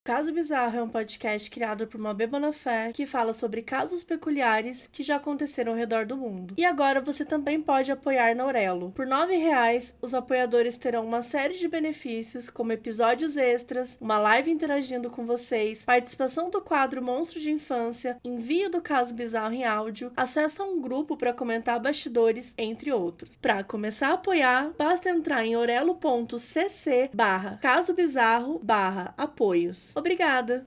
Caso Bizarro é um podcast criado por uma bêbada fé que fala sobre casos peculiares que já aconteceram ao redor do mundo. E agora você também pode apoiar na Aurelo. Por R$9, os apoiadores terão uma série de benefícios, como episódios extras, uma live interagindo com vocês, participação do quadro Monstro de Infância, envio do Caso Bizarro em áudio, acesso a um grupo para comentar bastidores, entre outros. Para começar a apoiar, basta entrar em orelo.cc/casobizarro/apoios. Obrigada!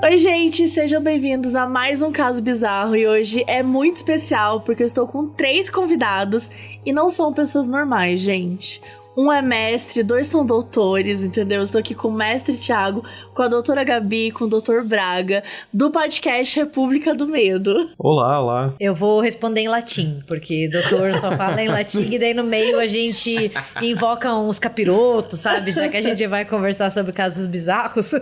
Oi, gente! Sejam bem-vindos a mais um Caso Bizarro. E hoje é muito especial porque eu estou com 3 convidados e não são pessoas normais, gente. Um é mestre, 2 são doutores, entendeu? Eu estou aqui com o mestre Thiago, com a doutora Gabi, com o doutor Braga, do podcast República do Medo. Olá, olá. Eu vou responder em latim, porque doutor só fala em latim e daí no meio a gente invoca uns capirotos, sabe? Já que a gente vai conversar sobre casos bizarros.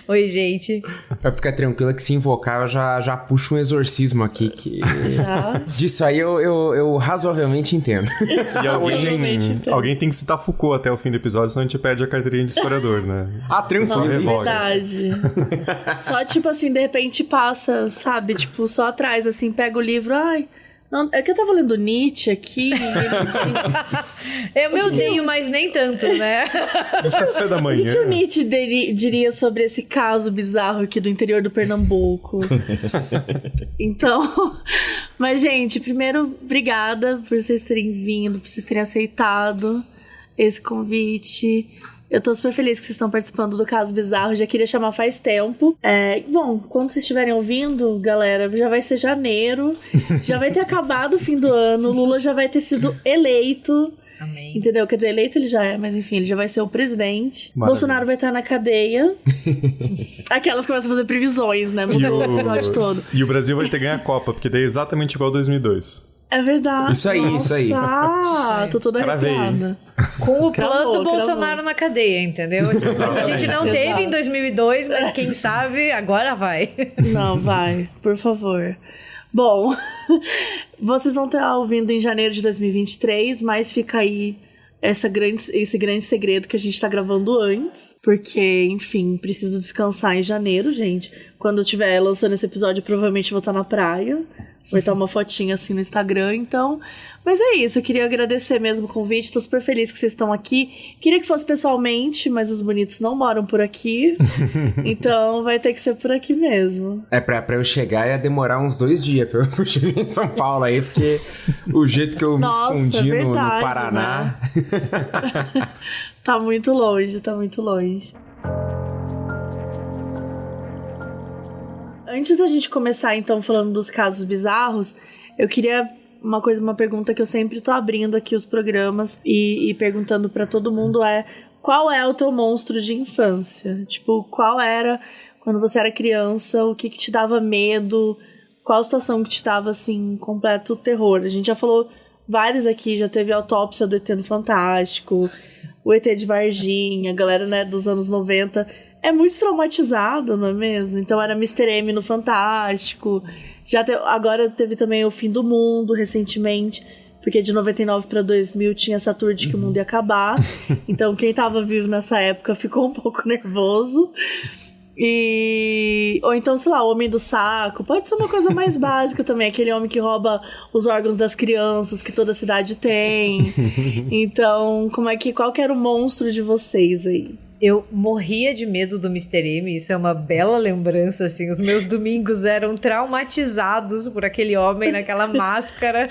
Oi, gente. Pra ficar tranquila que se invocar eu já puxo um exorcismo aqui que... Já? Disso aí eu razoavelmente entendo. E alguém tem que citar Foucault até o fim do episódio, senão a gente perde a carteirinha de historiador, né? Ah, tranquilo. Nossa, verdade. Só tipo assim, de repente passa, sabe? Tipo, só atrás, assim, pega o livro, ai... Não, é que eu tava lendo Nietzsche aqui. Eu me odeio, mas nem tanto, né? No café da manhã. O que o Nietzsche diria sobre esse caso bizarro aqui do interior do Pernambuco? Então, mas gente, primeiro, obrigada por vocês terem vindo, por vocês terem aceitado esse convite. Eu tô super feliz que vocês estão participando do Caso Bizarro. Já queria chamar faz tempo. Bom, quando vocês estiverem ouvindo, galera, já vai ser janeiro. Já vai ter acabado o fim do ano. Lula já vai ter sido eleito. Amém. Entendeu? Quer dizer, eleito ele já é, mas enfim, ele já vai ser o presidente. Maravilha. Bolsonaro vai estar na cadeia. Aquelas que começam a fazer previsões, né? Mudando o episódio todo. E o Brasil vai ter ganho a Copa, porque daí é exatamente igual a 2002. É verdade. Isso aí, Nossa, isso aí. Tô toda Cravei. arrepiada. Com o plus Cravou, do Bolsonaro na cadeia, entendeu? Tipo, isso a gente não teve em 2002, mas quem sabe agora vai. Não, vai, por favor. Bom, vocês vão estar ouvindo em janeiro de 2023, mas fica aí esse grande segredo que a gente tá gravando antes. Porque, enfim, preciso descansar em janeiro, gente. Quando eu estiver lançando esse episódio, provavelmente vou estar na praia. Vai estar uma fotinha assim no Instagram, então... Mas é isso, eu queria agradecer mesmo o convite. Tô super feliz que vocês estão aqui. Queria que fosse pessoalmente, mas os bonitos não moram por aqui. Então vai ter que ser por aqui mesmo. Pra eu chegar ia demorar uns 2 dias pra eu chegar em São Paulo aí, porque o jeito que eu me escondi no Paraná... Né? Tá muito longe, tá muito longe. Antes da gente começar, então, falando dos casos bizarros, eu queria uma pergunta que eu sempre tô abrindo aqui os programas e perguntando pra todo mundo qual é o teu monstro de infância? Tipo, qual era, quando você era criança, o que te dava medo? Qual situação que te dava, assim, completo terror? A gente já falou vários aqui, já teve a autópsia do ET no Fantástico, o ET de Varginha, a galera, né, dos anos 90... É muito traumatizado, não é mesmo? Então era Mr. M no Fantástico. Agora teve também o Fim do Mundo, recentemente. Porque de 99 para 2000 tinha essa tour de que o mundo ia acabar. Então quem tava vivo nessa época ficou um pouco nervoso. Ou então, sei lá, o Homem do Saco. Pode ser uma coisa mais básica também. Aquele homem que rouba os órgãos das crianças que toda cidade tem. Então, qual que era o monstro de vocês aí? Eu morria de medo do Mr. M, isso é uma bela lembrança, assim, os meus domingos eram traumatizados por aquele homem naquela máscara.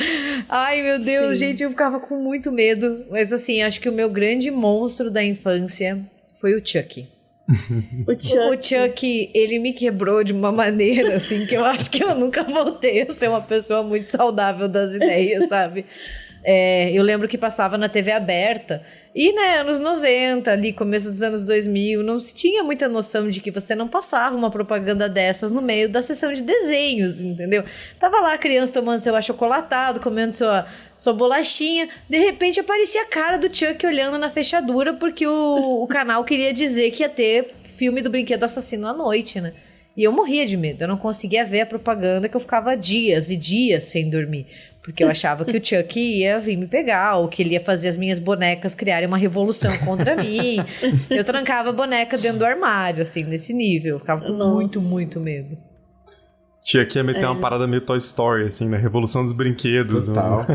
Ai, meu Deus, Sim. gente, eu ficava com muito medo. Mas assim, acho que o meu grande monstro da infância foi o Chucky. O Chucky, ele me quebrou de uma maneira, assim, que eu acho que eu nunca voltei a ser uma pessoa muito saudável das ideias, sabe? Eu lembro que passava na TV aberta. E, né, anos 90, ali, começo dos anos 2000, não se tinha muita noção de que você não passava uma propaganda dessas no meio da sessão de desenhos, entendeu? Tava lá a criança tomando seu achocolatado, comendo sua bolachinha, de repente aparecia a cara do Chuck olhando na fechadura, porque o canal queria dizer que ia ter filme do Brinquedo Assassino à noite, né? E eu morria de medo, eu não conseguia ver a propaganda, que eu ficava dias e dias sem dormir. Porque eu achava que o Chuck ia vir me pegar, ou que ele ia fazer as minhas bonecas criarem uma revolução contra mim. Eu trancava a boneca dentro do armário, assim, nesse nível. Eu ficava com muito, muito medo. Chuck ia meter uma parada meio Toy Story, assim, né? Revolução dos brinquedos. Total.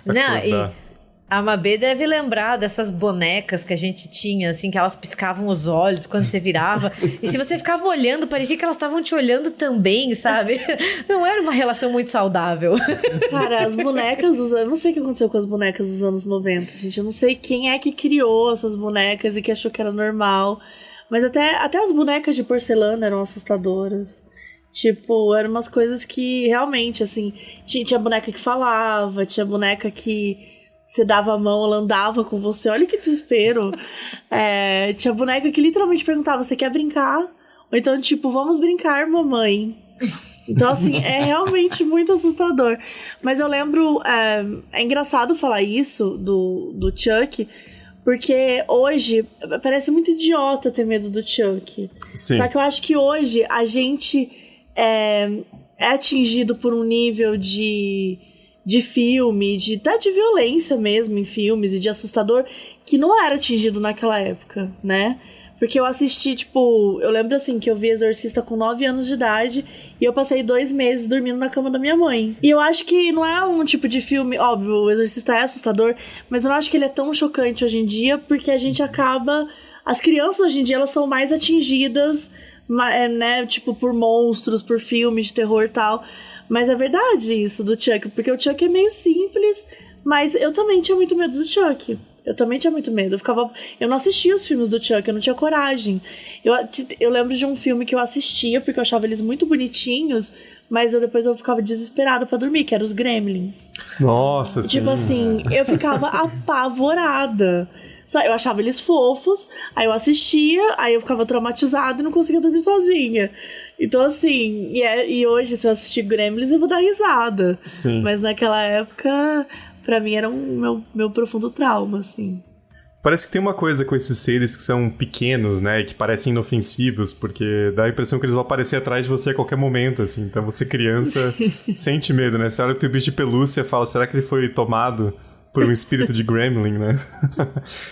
Não, e a Mabê deve lembrar dessas bonecas que a gente tinha, assim, que elas piscavam os olhos quando você virava. E se você ficava olhando, parecia que elas estavam te olhando também, sabe? Não era uma relação muito saudável. Cara, as bonecas dos anos... Eu não sei o que aconteceu com as bonecas dos anos 90, gente. Eu não sei quem é que criou essas bonecas e que achou que era normal. Mas até as bonecas de porcelana eram assustadoras. Tipo, eram umas coisas que realmente, assim... Tinha boneca que falava, tinha boneca que... Você dava a mão, ela andava com você. Olha que desespero. Tinha boneca que literalmente perguntava, você quer brincar? Ou então, tipo, vamos brincar, mamãe. Então, assim, é realmente muito assustador. Mas eu lembro... É engraçado falar isso do Chuck, porque hoje parece muito idiota ter medo do Chuck. Sim. Só que eu acho que hoje a gente é atingido por um nível de filme, até de violência mesmo em filmes e de assustador, que não era atingido naquela época, né? Porque eu assisti, tipo... Eu lembro, assim, que eu vi Exorcista com 9 anos de idade e eu passei 2 meses dormindo na cama da minha mãe. E eu acho que não é um tipo de filme... Óbvio, o Exorcista é assustador, mas eu não acho que ele é tão chocante hoje em dia, porque a gente acaba... As crianças hoje em dia, elas são mais atingidas, né? Tipo, por monstros, por filmes de terror e tal... Mas é verdade isso do Chuck, porque o Chuck é meio simples, mas eu também tinha muito medo do Chuck. Eu também tinha muito medo. Eu não assistia os filmes do Chuck, eu não tinha coragem. Eu lembro de um filme que eu assistia, porque eu achava eles muito bonitinhos, mas depois eu ficava desesperada pra dormir, que era os Gremlins. Nossa, sim. Tipo assim, eu ficava apavorada. Eu achava eles fofos, aí eu assistia, aí eu ficava traumatizada e não conseguia dormir sozinha. Então, assim, e hoje, se eu assistir Gremlins, eu vou dar risada. Sim. Mas naquela época, pra mim, era meu profundo trauma, assim. Parece que tem uma coisa com esses seres que são pequenos, né? E que parecem inofensivos, porque dá a impressão que eles vão aparecer atrás de você a qualquer momento, assim. Então, você, criança, sente medo, né? Você olha pro teu bicho de pelúcia e fala, será que ele foi tomado por um espírito de Gremlin, né?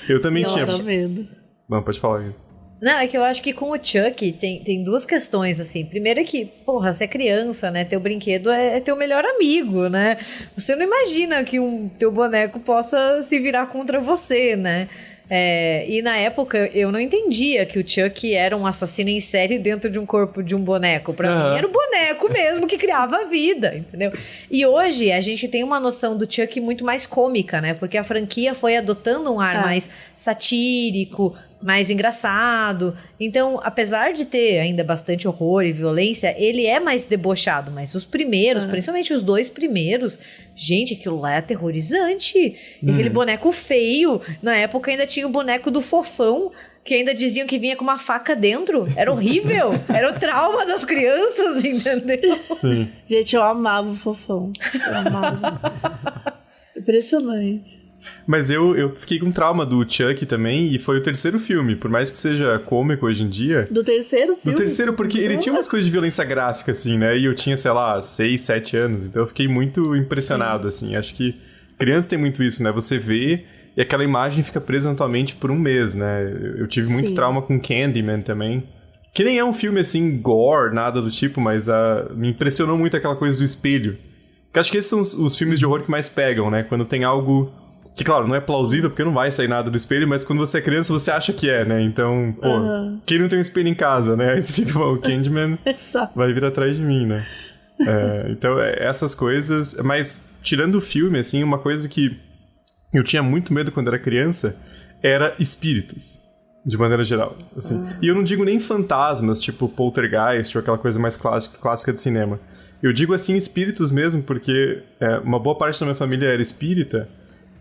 Eu também tinha medo. Bom, pode falar aí. Não, é que eu acho que com o Chuck tem duas questões, assim. Primeiro é que, porra, você é criança, né? Teu brinquedo é teu melhor amigo, né? Você não imagina que teu boneco possa se virar contra você, né? E na época eu não entendia que o Chuck era um assassino em série dentro de um corpo de um boneco. Pra mim era o boneco mesmo que criava a vida, entendeu? E hoje a gente tem uma noção do Chuck muito mais cômica, né? Porque a franquia foi adotando um ar mais satírico, mais engraçado. Então, apesar de ter ainda bastante horror e violência, ele é mais debochado. Mas os primeiros, principalmente os 2 primeiros, gente, aquilo lá é aterrorizante. Aquele boneco feio. Na época ainda tinha o boneco do Fofão, que ainda diziam que vinha com uma faca dentro. Era horrível. Era o trauma das crianças, entendeu? Sim. Gente, eu amava o Fofão. Eu amava. Impressionante. Mas eu fiquei com trauma do Chuck também, e foi o terceiro filme, por mais que seja cômico hoje em dia. Do terceiro filme? Do terceiro, porque ele tinha umas coisas de violência gráfica, assim, né? E eu tinha, sei lá, 6, 7 anos, então eu fiquei muito impressionado, assim. Acho que criança tem muito isso, né? Você vê e aquela imagem fica presa na tua mente por um mês, né? Eu tive muito trauma com Candyman também. Que nem é um filme, assim, gore, nada do tipo, mas me impressionou muito aquela coisa do espelho. Porque acho que esses são os filmes de horror que mais pegam, né? Quando tem algo... Que, claro, não é plausível, porque não vai sair nada do espelho, mas quando você é criança, você acha que é, né? Então, pô, quem não tem um espelho em casa, né? Aí você fica, bom, o Candyman vai vir atrás de mim, né? Então, essas coisas... Mas, tirando o filme, assim, uma coisa que eu tinha muito medo quando era criança era espíritos, de maneira geral, assim. E eu não digo nem fantasmas, tipo Poltergeist ou aquela coisa mais clássica de cinema. Eu digo, assim, espíritos mesmo, porque uma boa parte da minha família era espírita,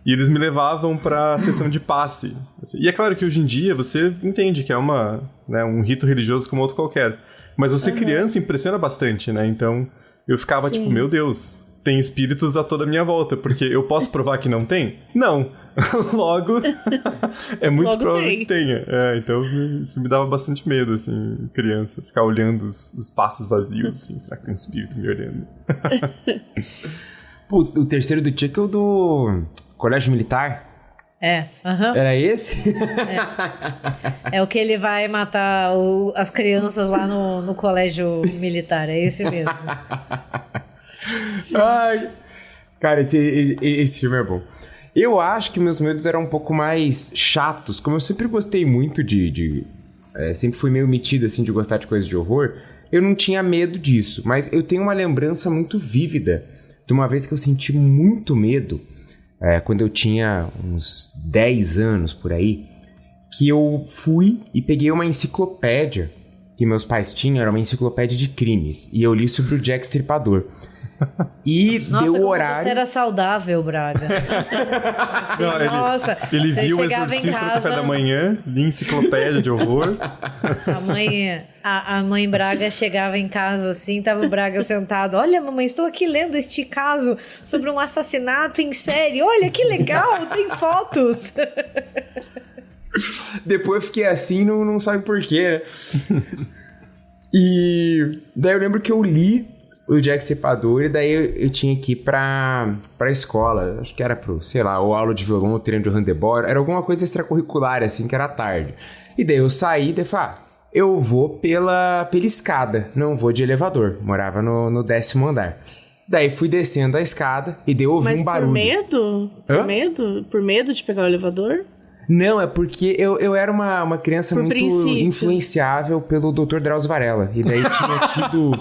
e eles me levavam pra sessão de passe. Assim. E é claro que hoje em dia você entende que é um rito religioso como outro qualquer. Mas você criança impressiona bastante, né? Então eu ficava tipo, meu Deus, tem espíritos a toda a minha volta. Porque eu posso provar que não tem? Não. Logo, é muito provável que tenha. Então isso me dava bastante medo, assim, criança. Ficar olhando os espaços vazios, assim. Será que tem um espírito me olhando? Pô, o terceiro do Chuck é o do Colégio Militar. Era esse? É o que ele vai matar as crianças lá no colégio militar, é esse mesmo. Ai, cara, esse filme é bom. Eu acho que meus medos eram um pouco mais chatos. Como eu sempre gostei muito sempre fui meio metido, assim, de gostar de coisas de horror, eu não tinha medo disso. Mas eu tenho uma lembrança muito vívida de uma vez que eu senti muito medo, quando eu tinha uns 10 anos por aí, que eu fui e peguei uma enciclopédia que meus pais tinham, era uma enciclopédia de crimes, e eu li sobre o Jack Stripador. E nossa, deu o horário. Você era saudável, Braga. Assim, não, nossa, ele viu o Exorcista no café da manhã, li enciclopédia de horror. A mãe Braga chegava em casa assim, tava o Braga sentado. Olha, mamãe, estou aqui lendo este caso sobre um assassinato em série. Olha, que legal, tem fotos. Depois eu fiquei assim, não sabe por quê, né? E daí eu lembro que eu li o Jack Stripador, e daí eu tinha que ir pra escola. Acho que era ou aula de violão, ou treino de handebol. Era alguma coisa extracurricular, assim, que era tarde. E daí eu saí e falei, eu vou pela escada, não vou de elevador. Morava no 10º andar. Daí fui descendo a escada e daí eu ouvi um barulho. Mas por medo? Por medo de pegar o elevador? Não, é porque eu era uma criança muito princípio. Influenciável pelo Dr. Drauzio Varela. E daí tinha tido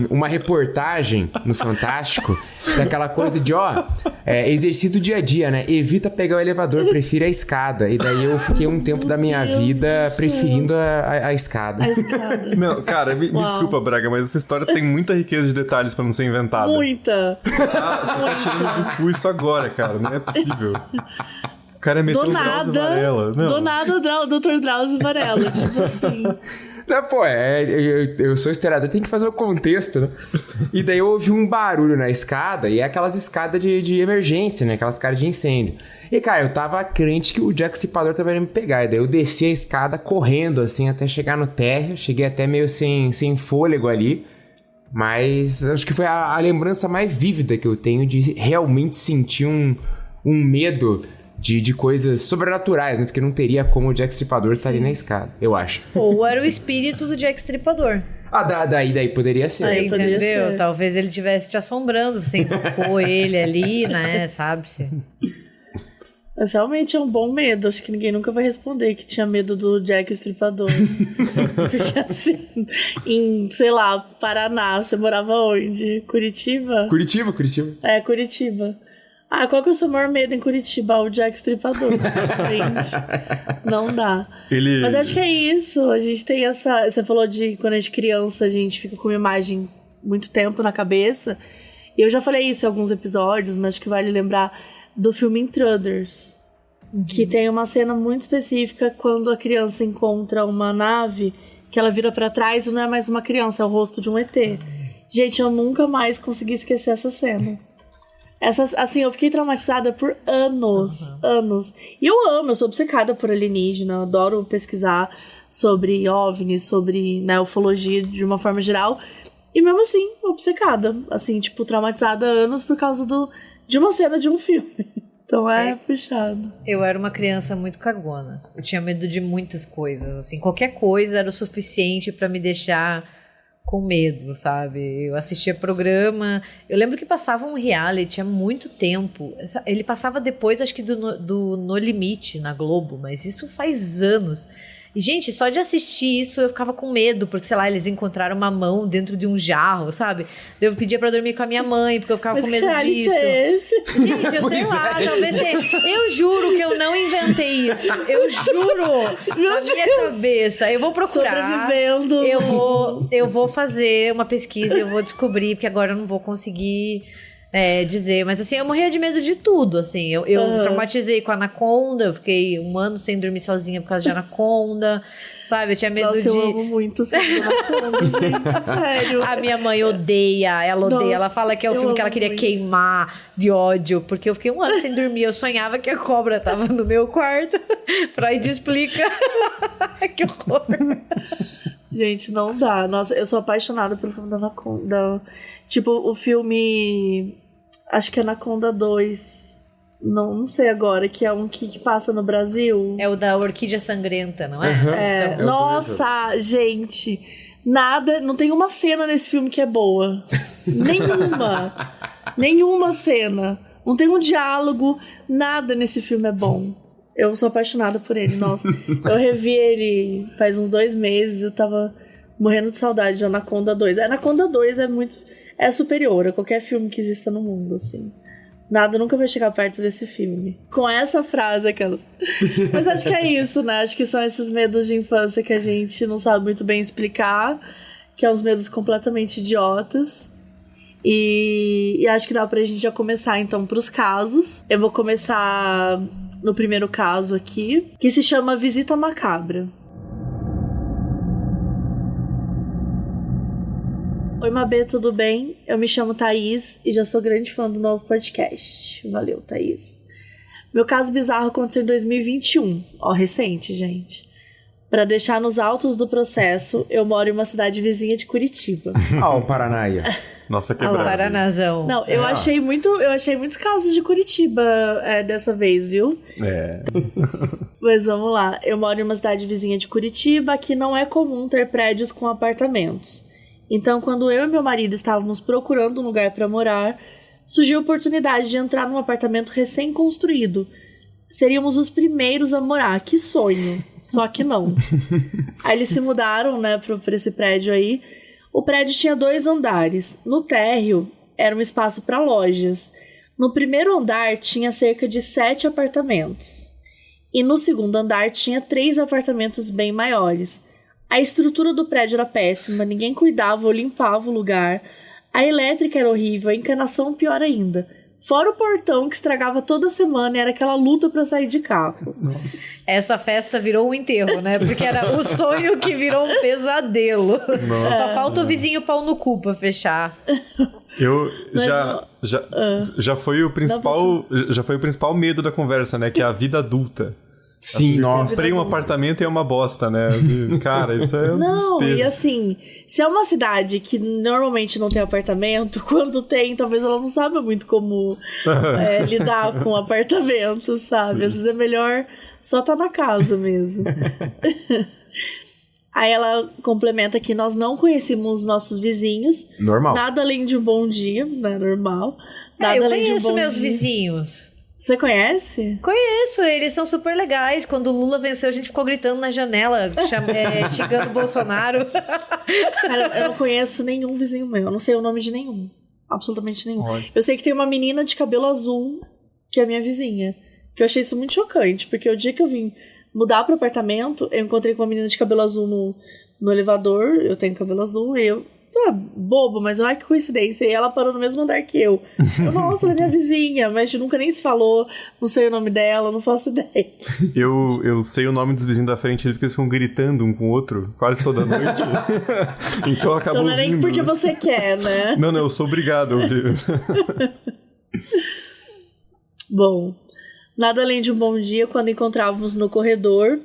uma reportagem no Fantástico daquela coisa de, exercício do dia a dia, né? Evita pegar o elevador, prefira a escada. E daí eu fiquei um tempo da minha vida preferindo a escada. Não, cara, me desculpa, Braga, mas essa história tem muita riqueza de detalhes pra não ser inventada. Muita! Você tá tirando do cu isso agora, cara. Não é possível. O cara é metendo o Drauzio Varela. Não. Do nada o Dr. Drauzio Varela, tipo assim. Não, pô, eu sou historiador, tem que fazer o contexto, né? E daí eu ouvi um barulho na escada, e é aquelas escadas de emergência, né? Aquelas escadas de incêndio. E, cara, eu tava crente que o Jack Stripador tava indo me pegar. E daí eu desci a escada correndo, assim, até chegar no térreo. Cheguei até meio sem fôlego ali. Mas acho que foi a lembrança mais vívida que eu tenho de realmente sentir um medo de coisas sobrenaturais, né? Porque não teria como o Jack Stripador estar ali na escada, eu acho. Ou era o espírito do Jack Stripador. Daí poderia ser. Aí, poderia entendeu? ser. Talvez ele estivesse te assombrando, você enfocou ele ali, né? Sabe-se. Mas realmente é um bom medo. Acho que ninguém nunca vai responder que tinha medo do Jack Stripador. Porque assim, em, sei lá, Paraná, você morava onde? Curitiba? Curitiba. É, Curitiba. Qual que é o seu maior medo em Curitiba? O Jack Stripador. Gente, não dá. Mas acho que é isso. A gente tem essa... Você falou de quando a gente é criança, a gente fica com uma imagem muito tempo na cabeça. E eu já falei isso em alguns episódios, mas acho que vale lembrar do filme Intruders. Que tem uma cena muito específica quando a criança encontra uma nave que ela vira pra trás e não é mais uma criança, é o rosto de um ET. Gente, eu nunca mais consegui esquecer essa cena. Assim, eu fiquei traumatizada por anos. E eu sou obcecada por alienígena, eu adoro pesquisar sobre OVNIs, sobre, né, ufologia de uma forma geral. E mesmo assim, obcecada, assim, tipo, traumatizada há anos por causa de uma cena de um filme. Então é puxado. Eu era uma criança muito cagona. Eu tinha medo de muitas coisas, assim. Qualquer coisa era o suficiente pra me deixar com medo, sabe? Eu assistia programa... Eu lembro que passava um reality há muito tempo. Ele passava depois, acho que do No Limite, na Globo. Mas isso faz anos. E, gente, só de assistir isso eu ficava com medo. Porque, sei lá, eles encontraram uma mão dentro de um jarro, sabe? Eu pedia pra dormir com a minha mãe, porque eu ficava com medo disso. É esse? Gente, eu sei lá, talvez tenha. Eu juro que eu não inventei isso. Eu juro. Na minha cabeça. Eu vou procurar. Sobrevivendo. Eu vou fazer uma pesquisa, eu vou descobrir, porque agora eu não vou conseguir dizer. Mas assim, eu morria de medo de tudo, assim. Eu traumatizei com a Anaconda, eu fiquei 1 ano sem dormir sozinha por causa de Anaconda, sabe? Eu tinha medo Nossa, de... eu amo muito o filme da Anaconda, gente, sério. A minha mãe odeia, ela odeia. Nossa, ela fala que é o filme que ela queria queimar de ódio, porque eu fiquei 1 ano sem dormir. Eu sonhava que a cobra tava no meu quarto. Freud explica. Que horror. Gente, não dá. Nossa, eu sou apaixonada pelo filme da Anaconda. Tipo, o filme Acho que é Anaconda 2. Não sei agora, que é um que passa no Brasil. É o da Orquídea Sangrenta, não é? É. Nossa, gente. Nada, não tem uma cena nesse filme que é boa. Nenhuma cena. Não tem um diálogo, nada nesse filme é bom. Eu sou apaixonada por ele, nossa. Eu revi ele faz uns 2 meses, eu tava morrendo de saudade de Anaconda 2. A Anaconda 2 é superior a qualquer filme que exista no mundo, assim. Nada nunca vai chegar perto desse filme. Com essa frase, aquelas... Mas acho que é isso, né? Acho que são esses medos de infância que a gente não sabe muito bem explicar, que são uns medos completamente idiotas. E acho que dá pra gente já começar, então, pros casos. Eu vou começar no primeiro caso aqui, que se chama Visita Macabra. Oi, Mabê, tudo bem? Eu me chamo Thaís e já sou grande fã do novo podcast. Valeu, Thaís. Meu caso bizarro aconteceu em 2021. Ó, recente, gente. Pra deixar nos autos do processo, eu moro em uma cidade vizinha de Curitiba. O Paranaia. Nossa, quebrado. Paranazão. Não, eu achei muitos casos de Curitiba dessa vez, viu? Mas vamos lá. Eu moro em uma cidade vizinha de Curitiba, que não é comum ter prédios com apartamentos. Então, quando eu e meu marido estávamos procurando um lugar para morar, surgiu a oportunidade de entrar num apartamento recém-construído. Seríamos os primeiros a morar, que sonho. Só que não. Aí eles se mudaram, né, pra esse prédio aí. O prédio tinha 2 andares. No térreo, era um espaço para lojas. No primeiro andar, tinha cerca de 7 apartamentos. E no segundo andar, tinha 3 apartamentos bem maiores. A estrutura do prédio era péssima, ninguém cuidava ou limpava o lugar. A elétrica era horrível, a encanação pior ainda. Fora o portão que estragava toda semana e era aquela luta pra sair de carro. Nossa. Essa festa virou um enterro, né? Porque era o sonho que virou um pesadelo. Nossa. Só falta o vizinho pau no cu pra fechar. Já foi o principal medo da conversa, né? Que é a vida adulta. Sim, assim, nossa. Comprei um apartamento e é uma bosta, né? Assim, cara, isso é um desespero. E assim, se é uma cidade que normalmente não tem apartamento, quando tem, talvez ela não saiba muito como lidar com apartamento, sabe? Sim. Às vezes é melhor só estar na casa mesmo. Aí ela complementa que nós não conhecíamos os nossos vizinhos. Normal. Nada além de um bom dia, né? Normal. Nada além de um bom dia. Eu conheço meus vizinhos. Você conhece? Conheço, eles são super legais. Quando o Lula venceu, a gente ficou gritando na janela, xingando o Bolsonaro. Cara, eu não conheço nenhum vizinho meu. Eu não sei o nome de nenhum. Absolutamente nenhum. Olha. Eu sei que tem uma menina de cabelo azul, que é minha vizinha. Que eu achei isso muito chocante, porque o dia que eu vim mudar pro apartamento, eu encontrei com uma menina de cabelo azul no elevador. Eu tenho cabelo azul e eu... Sabe, bobo, mas olha que coincidência. E ela parou no mesmo andar que eu. Nossa, ela é minha vizinha, mas a gente nunca nem se falou. Não sei o nome dela, não faço ideia. Eu sei o nome dos vizinhos da frente porque eles ficam gritando um com o outro quase toda noite. Então acabou. Então não é nem porque você quer, né? Não, eu sou obrigado a ouvir. Bom, nada além de um bom dia quando encontrávamos no corredor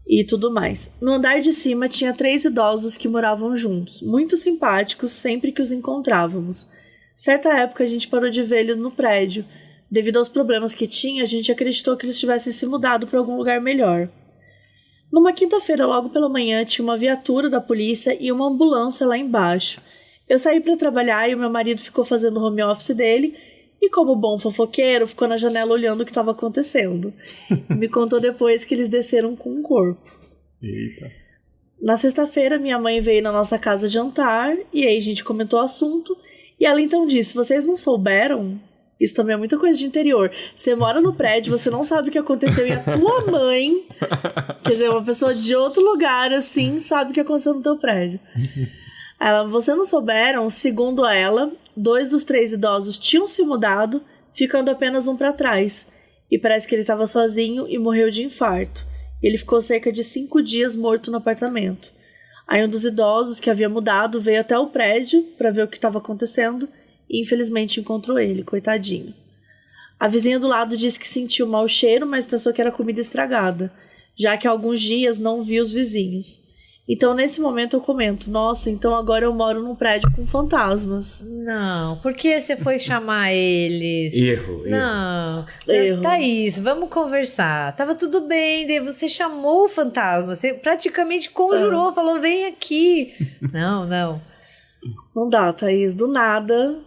e tudo mais. No andar de cima tinha 3 idosos que moravam juntos, muito simpáticos sempre que os encontrávamos. Certa época a gente parou de ver eles no prédio. Devido aos problemas que tinha, a gente acreditou que eles tivessem se mudado para algum lugar melhor. Numa quinta-feira, logo pela manhã, tinha uma viatura da polícia e uma ambulância lá embaixo. Eu saí para trabalhar e o meu marido ficou fazendo o home office dele e, como bom fofoqueiro, ficou na janela olhando o que estava acontecendo. Me contou depois que eles desceram com um corpo. Eita. Na sexta-feira, minha mãe veio na nossa casa jantar e aí a gente comentou o assunto e ela então disse, vocês não souberam? Isso também é muita coisa de interior. Você mora no prédio, você não sabe o que aconteceu e a tua mãe, quer dizer, uma pessoa de outro lugar, assim, sabe o que aconteceu no teu prédio. Ela, vocês não souberam? Segundo ela, 2 dos 3 idosos tinham se mudado, ficando apenas um para trás. E parece que ele estava sozinho e morreu de infarto. Ele ficou cerca de 5 dias morto no apartamento. Aí um dos idosos que havia mudado veio até o prédio para ver o que estava acontecendo e infelizmente encontrou ele, coitadinho. A vizinha do lado disse que sentiu mau cheiro, mas pensou que era comida estragada, já que há alguns dias não viu os vizinhos. Então, nesse momento, eu comento, nossa, então agora eu moro num prédio com fantasmas. Não, por que você foi chamar eles? Erro. Não, Erro. Thaís, vamos conversar. Tava tudo bem, daí você chamou o fantasma, você praticamente conjurou, falou, vem aqui. Não. Não dá, Thaís, do nada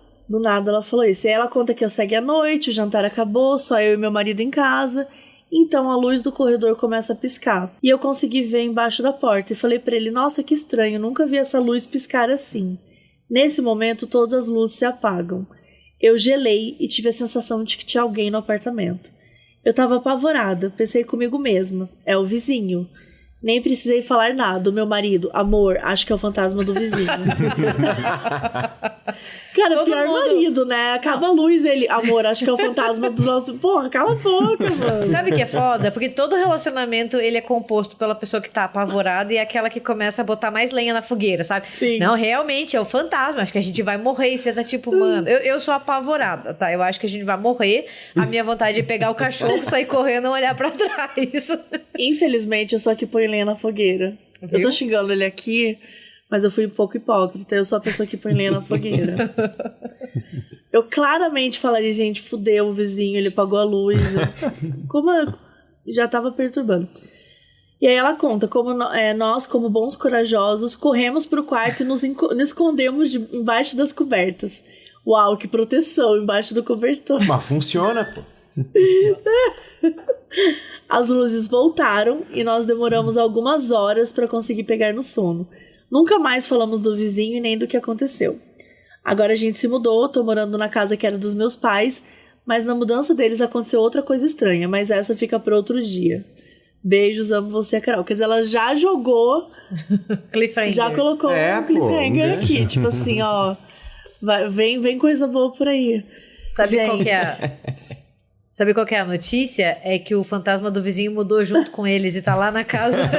ela falou isso. E aí ela conta que eu segue à noite, o jantar acabou, só eu e meu marido em casa. Então a luz do corredor começa a piscar. E eu consegui ver embaixo da porta. E falei pra ele, nossa, que estranho, nunca vi essa luz piscar assim. Nesse momento, todas as luzes se apagam. Eu gelei e tive a sensação de que tinha alguém no apartamento. Eu tava apavorada, pensei comigo mesma, é o vizinho. Nem precisei falar nada. O meu marido, amor, acho que é o fantasma do vizinho. Cara, todo pior mundo... marido, né? Acaba a luz, ele, amor, acho que é o fantasma do nosso... Porra, cala a boca, mano. Sabe o que é foda? Porque todo relacionamento, ele é composto pela pessoa que tá apavorada e é aquela que começa a botar mais lenha na fogueira, sabe? Sim. Não, realmente, é o fantasma. Acho que a gente vai morrer. E você tá tipo, mano... Eu sou apavorada, tá? Eu acho que a gente vai morrer. A minha vontade é pegar o cachorro, sair correndo e olhar pra trás. Infelizmente, eu só que ponho lenha na fogueira. Viu? Eu tô xingando ele aqui, mas eu fui um pouco hipócrita. Eu sou a pessoa que põe lenha na fogueira. Eu claramente falaria, gente, fudeu o vizinho, ele apagou a luz. Como eu já tava perturbando. E aí ela conta como nós, como bons corajosos, corremos pro quarto e nos escondemos embaixo das cobertas. Uau, que proteção, embaixo do cobertor. Mas funciona, pô. As luzes voltaram e nós demoramos algumas horas para conseguir pegar no sono. Nunca mais falamos do vizinho e nem do que aconteceu. Agora a gente se mudou, tô morando na casa que era dos meus pais, mas na mudança deles aconteceu outra coisa estranha, mas essa fica para outro dia. Beijos, amo você, Carol. Quer dizer, ela já jogou... Cliffhanger. Já colocou um cliffhanger aqui. Tipo assim, ó... Vem coisa boa por aí. Sabe qual que é Sabe qual que é a notícia? É que o fantasma do vizinho mudou junto com eles e tá lá na casa.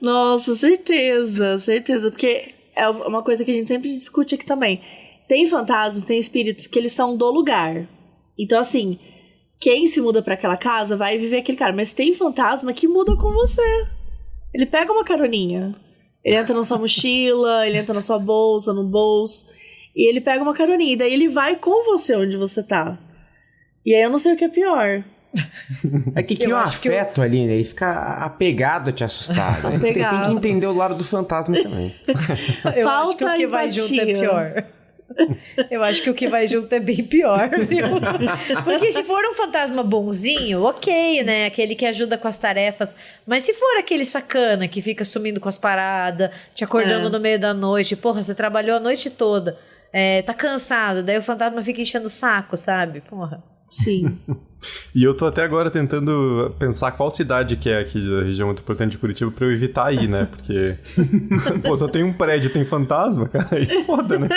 Nossa, certeza. Porque é uma coisa que a gente sempre discute aqui também. Tem fantasmas, tem espíritos que eles são do lugar. Então, assim, quem se muda pra aquela casa vai viver aquele cara. Mas tem fantasma que muda com você. Ele pega uma caroninha. Ele entra na sua mochila, ele entra na sua bolsa, no bolso. E ele pega uma caroninha. E daí ele vai com você onde você tá. E aí eu não sei o que é pior. É que cria um afeto ali, né? Ele fica apegado a te assustar. Né? Tem que entender o lado do fantasma também. Eu acho que o que vai junto é pior. Eu acho que o que vai junto é bem pior, viu? Porque se for um fantasma bonzinho, ok, né? Aquele que ajuda com as tarefas. Mas se for aquele sacana que fica sumindo com as paradas, te acordando no meio da noite, porra, você trabalhou a noite toda, tá cansado, daí o fantasma fica enchendo o saco, sabe? Porra. Sim. E eu tô até agora tentando pensar qual cidade que é aqui da região metropolitana de Curitiba pra eu evitar aí, né? Porque, pô, só tem um prédio, tem fantasma, cara, aí é foda, né?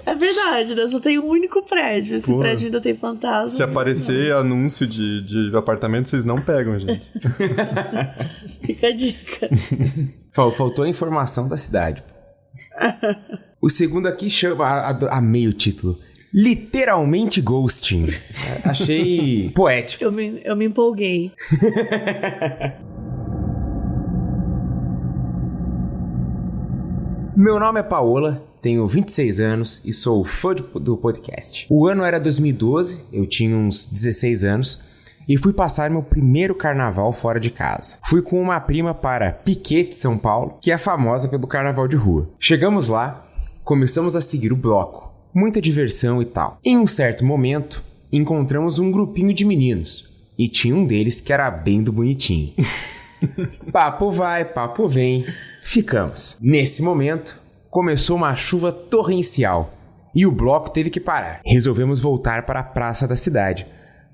É verdade, né? Só tem um único prédio. Esse prédio ainda tem fantasma. Se aparecer anúncio de apartamento, vocês não pegam, gente. Fica a dica. Faltou a informação da cidade. O segundo aqui chama, amei o título, literalmente ghosting. Achei poético. Eu me empolguei. Meu nome é Paola, tenho 26 anos e sou fã do podcast. O ano era 2012, eu tinha uns 16 anos e fui passar meu primeiro carnaval fora de casa. Fui com uma prima para Piquete, São Paulo, que é famosa pelo carnaval de rua. Chegamos lá, começamos a seguir o bloco. Muita diversão e tal. Em um certo momento, encontramos um grupinho de meninos. E tinha um deles que era bem do bonitinho. Papo vai, papo vem. Ficamos. Nesse momento, começou uma chuva torrencial. E o bloco teve que parar. Resolvemos voltar para a praça da cidade,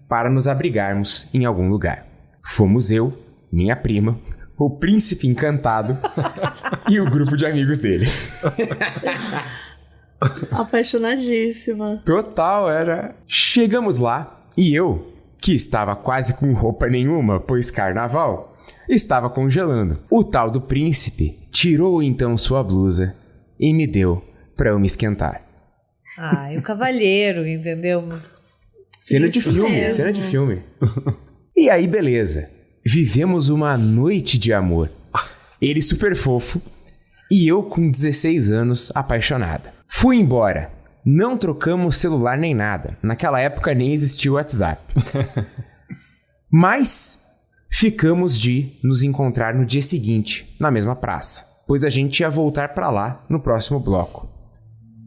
para nos abrigarmos em algum lugar. Fomos eu, minha prima, o príncipe encantado e o grupo de amigos dele. Apaixonadíssima. Total, era. Chegamos lá e eu, que estava quase com roupa nenhuma, pois carnaval, estava congelando. O tal do príncipe tirou então sua blusa e me deu pra eu me esquentar. Ai, o cavalheiro, entendeu? Cena de filme. E aí, beleza. Vivemos uma noite de amor. Ele super fofo e eu com 16 anos apaixonada. Fui embora. Não trocamos celular nem nada. Naquela época nem existia o WhatsApp. Mas ficamos de nos encontrar no dia seguinte, na mesma praça, pois a gente ia voltar pra lá no próximo bloco.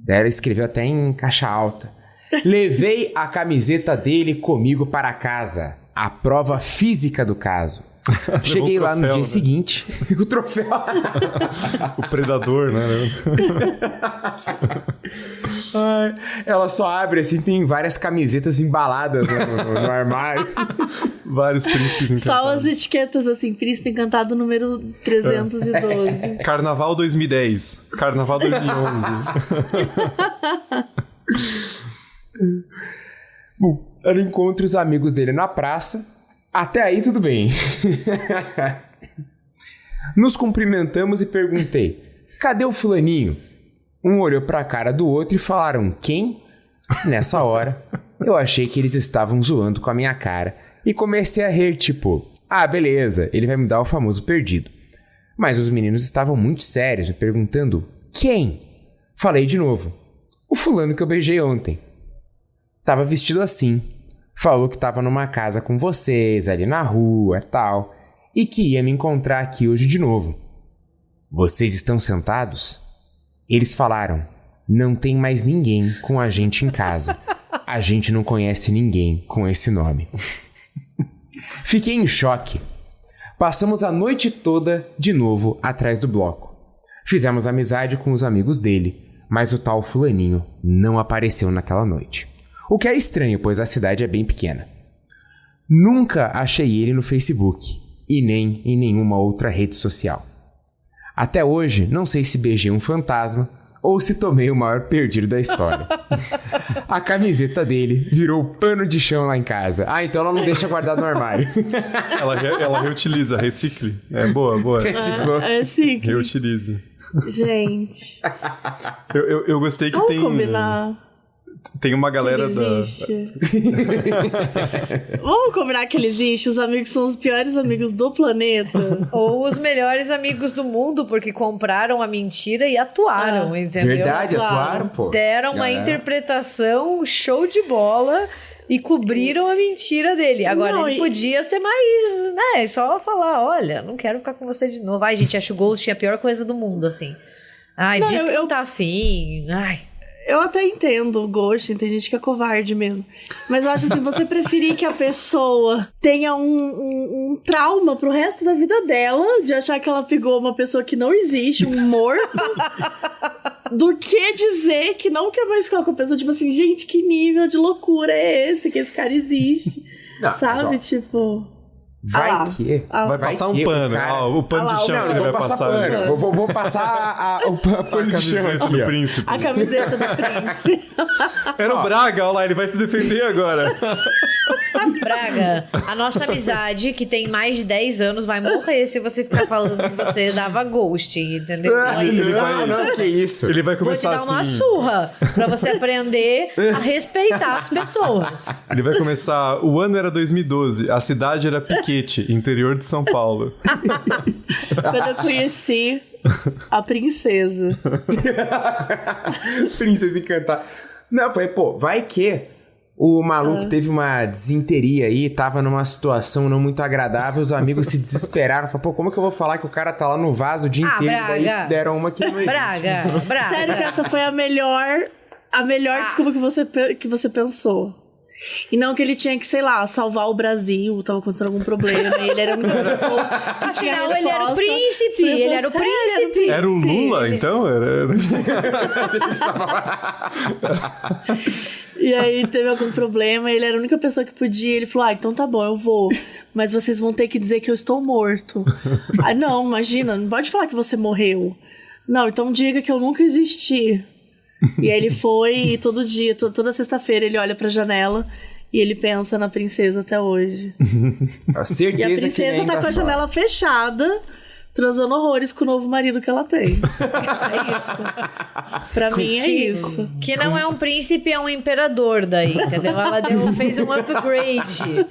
Ela escreveu até em caixa alta. Levei a camiseta dele comigo para casa. A prova física do caso. Cheguei lá no dia seguinte. O troféu. O predador, né? Ai, ela só abre assim, tem várias camisetas embaladas no armário. Vários príncipes encantados. Só as etiquetas assim, príncipe encantado número 312. Carnaval 2010. Carnaval 2011. Bom, ela encontra os amigos dele na praça. Até aí tudo bem. Nos cumprimentamos e perguntei: cadê o fulaninho? Um olhou pra cara do outro e falaram: quem? Nessa hora, eu achei que eles estavam zoando com a minha cara e comecei a rir, tipo, ah, beleza, ele vai me dar o famoso perdido. Mas os meninos estavam muito sérios, me perguntando: quem? Falei de novo: o fulano que eu beijei ontem. Tava vestido assim. Falou que tava numa casa com vocês, ali na rua, tal, e que ia me encontrar aqui hoje de novo. Vocês estão sentados? Eles falaram: não tem mais ninguém com a gente em casa. A gente não conhece ninguém com esse nome. Fiquei em choque. Passamos a noite toda de novo atrás do bloco. Fizemos amizade com os amigos dele, mas o tal fulaninho não apareceu naquela noite. O que é estranho, pois a cidade é bem pequena. Nunca achei ele no Facebook e nem em nenhuma outra rede social. Até hoje, não sei se beijei um fantasma ou se tomei o maior perdido da história. A camiseta dele virou pano de chão lá em casa. Ah, então ela não deixa guardado no armário. Ela reutiliza, recicle. É boa. Reciclou. Sim. Reutiliza. Gente. Eu gostei que Vamos combinar. Tem uma galera que ele existe. Vamos combinar que ele existe? Os amigos são os piores amigos do planeta. Ou os melhores amigos do mundo, porque compraram a mentira e atuaram, entendeu? Verdade, atuaram, pô. Deram uma interpretação show de bola e cobriram a mentira dele. Agora, ele podia ser mais, né? Só falar, olha, não quero ficar com você de novo. Ai, gente, acho o Ghost a pior coisa do mundo, assim. Ai, diz que não tá afim. Ai... Eu até entendo o ghosting, tem gente que é covarde mesmo. Mas eu acho assim, você preferir que a pessoa tenha um trauma pro resto da vida dela, de achar que ela pegou uma pessoa que não existe, um morto, do que dizer que não quer mais ficar com a pessoa. Tipo assim, gente, que nível de loucura é esse, que esse cara existe? Não, sabe, tipo... Vai que... Vai passar um pano. O pano de chão que ele vai passar. Vou passar o pano de chão aqui, do príncipe. A camiseta do príncipe. Era o Braga, olha lá, ele vai se defender agora. Braga, a nossa amizade, que tem mais de 10 anos, vai morrer se você ficar falando que você dava ghosting, entendeu? Não, que isso. Ele vai começar Vou te dar uma surra pra você aprender a respeitar as pessoas. Ele vai começar... O ano era 2012, a cidade era Piquete, interior de São Paulo. Quando eu conheci a princesa. Princesa encantada. Não, foi, pô, vai que... O maluco teve uma desinteria aí, tava numa situação não muito agradável, os amigos se desesperaram, falaram, pô, como é que eu vou falar que o cara tá lá no vaso o dia inteiro? Braga. E daí deram uma que não existe. Braga. Sério que essa foi a melhor desculpa que você pensou. E não que ele tinha que, sei lá, salvar o Brasil, tava acontecendo algum problema, e ele era muito pessoa. Afinal, ele era o príncipe, Era o Lula, então? E aí teve algum problema, ele era a única pessoa que podia, ele falou, então tá bom, eu vou, mas vocês vão ter que dizer que eu estou morto. Não, imagina, não pode falar que você morreu. Não, então diga que eu nunca existi. E aí ele foi e todo dia, toda sexta-feira ele olha pra janela e ele pensa na princesa até hoje. A certeza e a princesa tá com a janela fechada, transando horrores com o novo marido que ela tem. É isso. Pra mim é isso. Que não é um príncipe, é um imperador daí, entendeu? Ela fez um upgrade.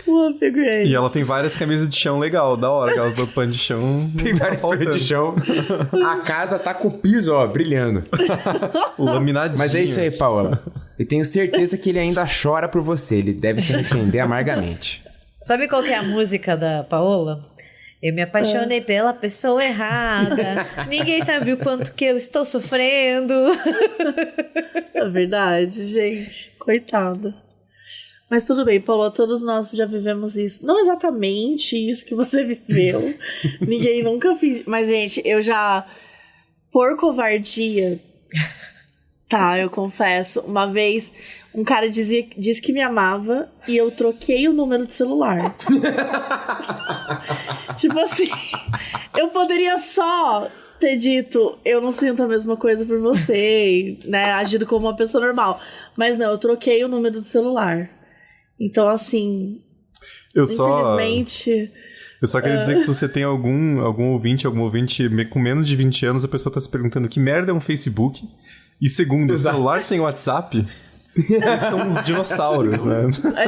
O upgrade. E ela tem várias camisas de chão legal, da hora. Aquela pano de chão. Tem várias panos de chão. A casa tá com o piso, ó, brilhando. Laminadinho. Mas é isso aí, Paola. Eu tenho certeza que ele ainda chora por você. Ele deve se arrepender amargamente. Sabe qual que é a música da Paola? Eu me apaixonei pela pessoa errada. Ninguém sabe o quanto que eu estou sofrendo. É verdade, gente. Coitada. Mas tudo bem, Paula, todos nós já vivemos isso. Não exatamente isso que você viveu. Ninguém nunca fez. Mas, gente, eu já... Por covardia... Tá, eu confesso. Uma vez, um cara disse que me amava e eu troquei o número de celular. Tipo assim, eu poderia só ter dito, eu não sinto a mesma coisa por você, né, agido como uma pessoa normal. Mas não, eu troquei o número de celular. Então, assim, infelizmente... Eu só queria dizer que se você tem algum ouvinte com menos de 20 anos, a pessoa tá se perguntando que merda é um Facebook. E segundo, celular sem WhatsApp, vocês são uns dinossauros, né?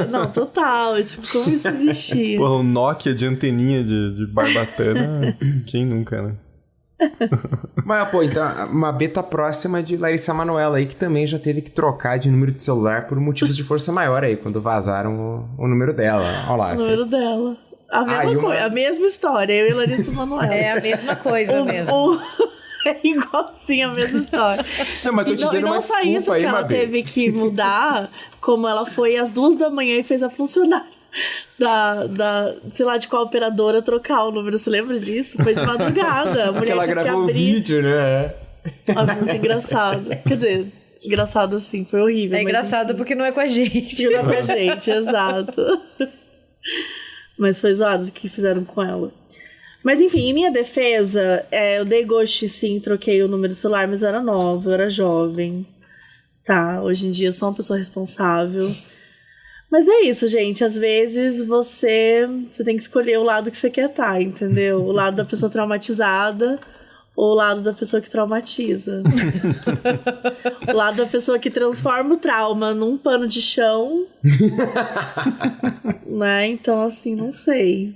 Não, total. Tipo, como isso existia? Porra, um Nokia de anteninha de barbatana, quem nunca, né? Mas, pô, então, a Mabê tá próxima de Larissa Manoela aí, que também já teve que trocar de número de celular por motivos de força maior aí, quando vazaram o número dela. Olha lá. O número dela. A mesma coisa, a mesma história, eu e Larissa Manoela. É a mesma coisa mesmo. É igualzinho a mesma história. Não, mas tô te dando uma desculpa aí, não só isso que ela teve que mudar, como ela foi às 2 da manhã e fez a funcionária sei lá de qual operadora trocar o número. Você lembra disso? Foi de madrugada. A mulher porque ela gravou o vídeo, né? É muito engraçado. Quer dizer, engraçado assim, foi horrível. É engraçado porque não é com a gente. Não é com a gente, exato. Mas foi zoado o que fizeram com ela. Mas enfim, em minha defesa, eu dei ghost sim, troquei o número do celular, mas eu era nova, eu era jovem. Tá, hoje em dia eu sou uma pessoa responsável. Mas é isso, gente. Às vezes você tem que escolher o lado que você quer estar, entendeu? O lado da pessoa traumatizada ou o lado da pessoa que traumatiza. O lado da pessoa que transforma o trauma num pano de chão. Né? Então, assim, não sei.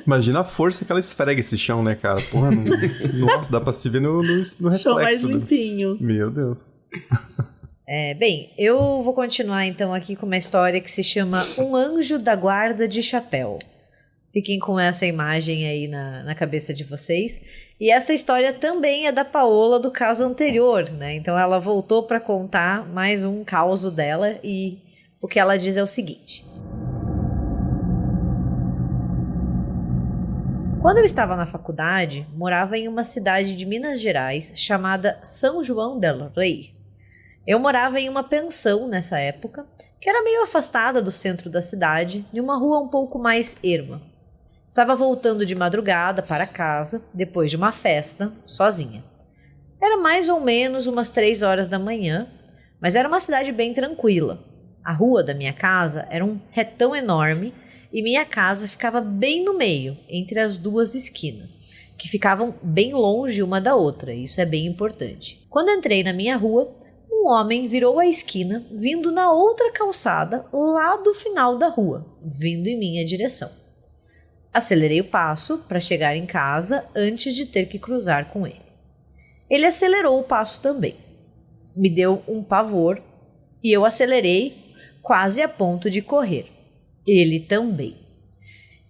Imagina a força que ela esfrega esse chão, né, cara? Porra, nossa, dá pra se ver no reflexo. Chão mais limpinho. Meu Deus. Bem, eu vou continuar então aqui com uma história que se chama Um Anjo da Guarda de Chapéu. Fiquem com essa imagem aí na cabeça de vocês. E essa história também é da Paola do caso anterior, né? Então ela voltou para contar mais um caso dela e o que ela diz é o seguinte. Quando eu estava na faculdade, morava em uma cidade de Minas Gerais chamada São João del Rei. Eu morava em uma pensão nessa época, que era meio afastada do centro da cidade, em uma rua um pouco mais erma. Estava voltando de madrugada para casa, depois de uma festa, sozinha. Era mais ou menos umas 3 horas da manhã, mas era uma cidade bem tranquila. A rua da minha casa era um retão enorme e minha casa ficava bem no meio, entre as 2 esquinas, que ficavam bem longe uma da outra, isso é bem importante. Quando entrei na minha rua, um homem virou a esquina, vindo na outra calçada, lá do final da rua, vindo em minha direção. Acelerei o passo para chegar em casa antes de ter que cruzar com ele. Ele acelerou o passo também. Me deu um pavor e eu acelerei quase a ponto de correr. Ele também.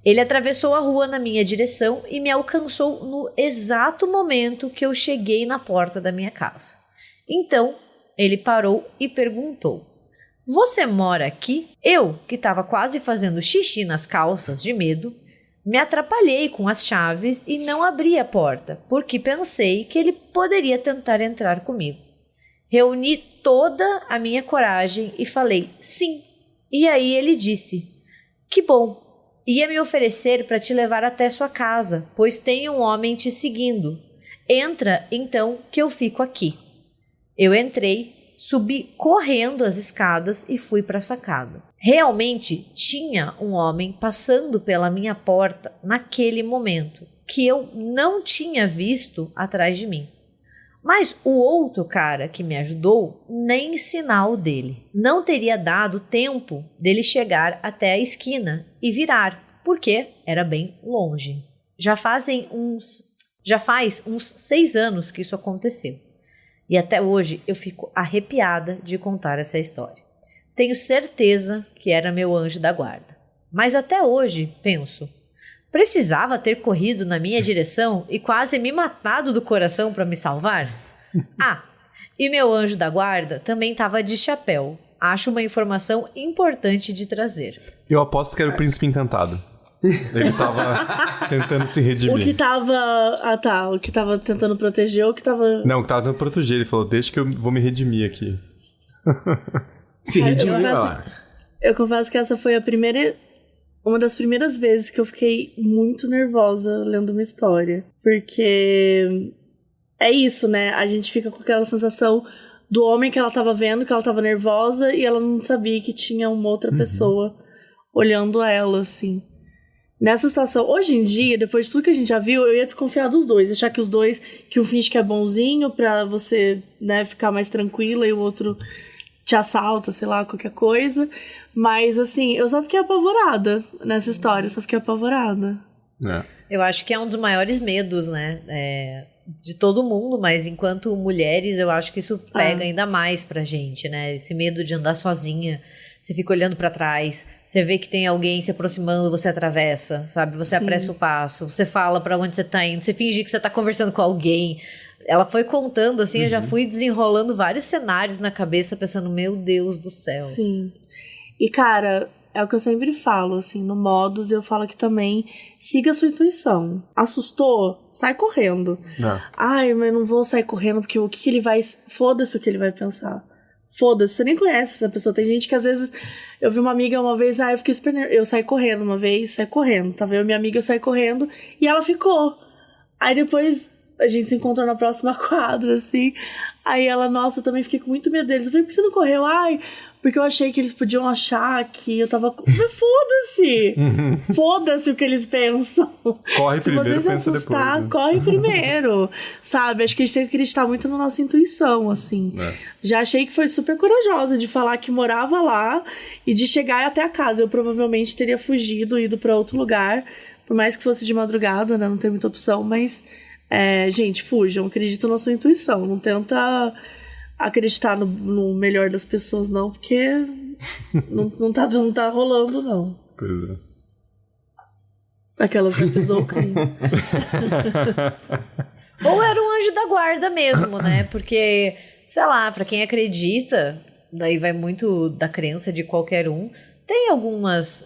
Ele atravessou a rua na minha direção e me alcançou no exato momento que eu cheguei na porta da minha casa. Então, ele parou e perguntou: "Você mora aqui?" Eu, que estava quase fazendo xixi nas calças de medo, me atrapalhei com as chaves e não abri a porta, porque pensei que ele poderia tentar entrar comigo. Reuni toda a minha coragem e falei sim. E aí ele disse: "Que bom, ia me oferecer para te levar até sua casa, pois tem um homem te seguindo. Entra então que eu fico aqui." Eu entrei, subi correndo as escadas e fui para a sacada. Realmente tinha um homem passando pela minha porta naquele momento, que eu não tinha visto atrás de mim. Mas o outro cara que me ajudou, nem sinal dele. Não teria dado tempo dele chegar até a esquina e virar, porque era bem longe. Já faz uns 6 anos que isso aconteceu. E até hoje eu fico arrepiada de contar essa história. Tenho certeza que era meu anjo da guarda. Mas até hoje, penso, precisava ter corrido na minha direção e quase me matado do coração para me salvar? E meu anjo da guarda também estava de chapéu. Acho uma informação importante de trazer. Eu aposto que era o príncipe encantado. Ele tava tentando se redimir. O que tava tentando proteger ou o que tava... Não, o que tava tentando proteger. Ele falou, deixa que eu vou me redimir aqui. Se redimiu, eu confesso que essa foi uma das primeiras vezes que eu fiquei muito nervosa lendo uma história. Porque é isso, né? A gente fica com aquela sensação do homem que ela tava vendo, que ela tava nervosa e ela não sabia que tinha uma outra pessoa olhando ela, assim. Nessa situação, hoje em dia, depois de tudo que a gente já viu, eu ia desconfiar dos dois. Achar que os dois, que um finge que é bonzinho pra você, né, ficar mais tranquila e o outro te assalta, sei lá, qualquer coisa. Mas, assim, eu só fiquei apavorada nessa história, só fiquei apavorada. Eu acho que é um dos maiores medos, né, de todo mundo, mas enquanto mulheres, eu acho que isso pega ainda mais pra gente, né, esse medo de andar sozinha. Você fica olhando pra trás, você vê que tem alguém se aproximando, você atravessa, sabe? Você apressa o passo, você fala pra onde você tá indo, você finge que você tá conversando com alguém. Ela foi contando, assim, eu já fui desenrolando vários cenários na cabeça, pensando, meu Deus do céu. Sim. E, cara, é o que eu sempre falo, assim, no Modus, eu falo aqui também, siga a sua intuição. Assustou? Sai correndo. Ai, mas eu não vou sair correndo, porque o que ele vai... Foda-se o que ele vai pensar. Foda-se, você nem conhece essa pessoa. Tem gente que às vezes... Eu vi uma amiga uma vez, eu fiquei super nervosa. Eu saí correndo uma vez, saí correndo. Tava eu e minha amiga, eu saí correndo. E ela ficou. Aí depois a gente se encontrou na próxima quadra, assim. Aí ela, nossa, eu também fiquei com muito medo deles. Eu falei, por que você não correu? Ai, porque eu achei que eles podiam achar que eu tava... Foda-se! Foda-se o que eles pensam. Corre primeiro, pensa assustar, depois. Né? Corre primeiro. Sabe? Acho que a gente tem que acreditar muito na nossa intuição, assim. Já achei que foi super corajosa de falar que morava lá e de chegar até a casa. Eu provavelmente teria fugido, ido pra outro lugar. Por mais que fosse de madrugada, né? Não tem muita opção, mas... gente, fujam. Acreditam na sua intuição. Não tenta... acreditar no melhor das pessoas, não, porque não tá rolando, não. Pois é. Aquelas que pesou o crime. Ou era um anjo da guarda mesmo, né? Porque, sei lá, pra quem acredita, daí vai muito da crença de qualquer um, tem algumas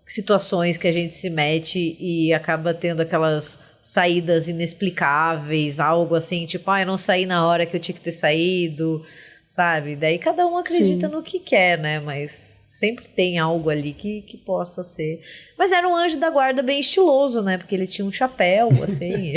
situações que a gente se mete e acaba tendo aquelas... saídas inexplicáveis, algo assim, tipo, eu não saí na hora que eu tinha que ter saído, sabe? Daí cada um acredita no que quer, né? Mas sempre tem algo ali que possa ser. Mas era um anjo da guarda bem estiloso, né? Porque ele tinha um chapéu, assim.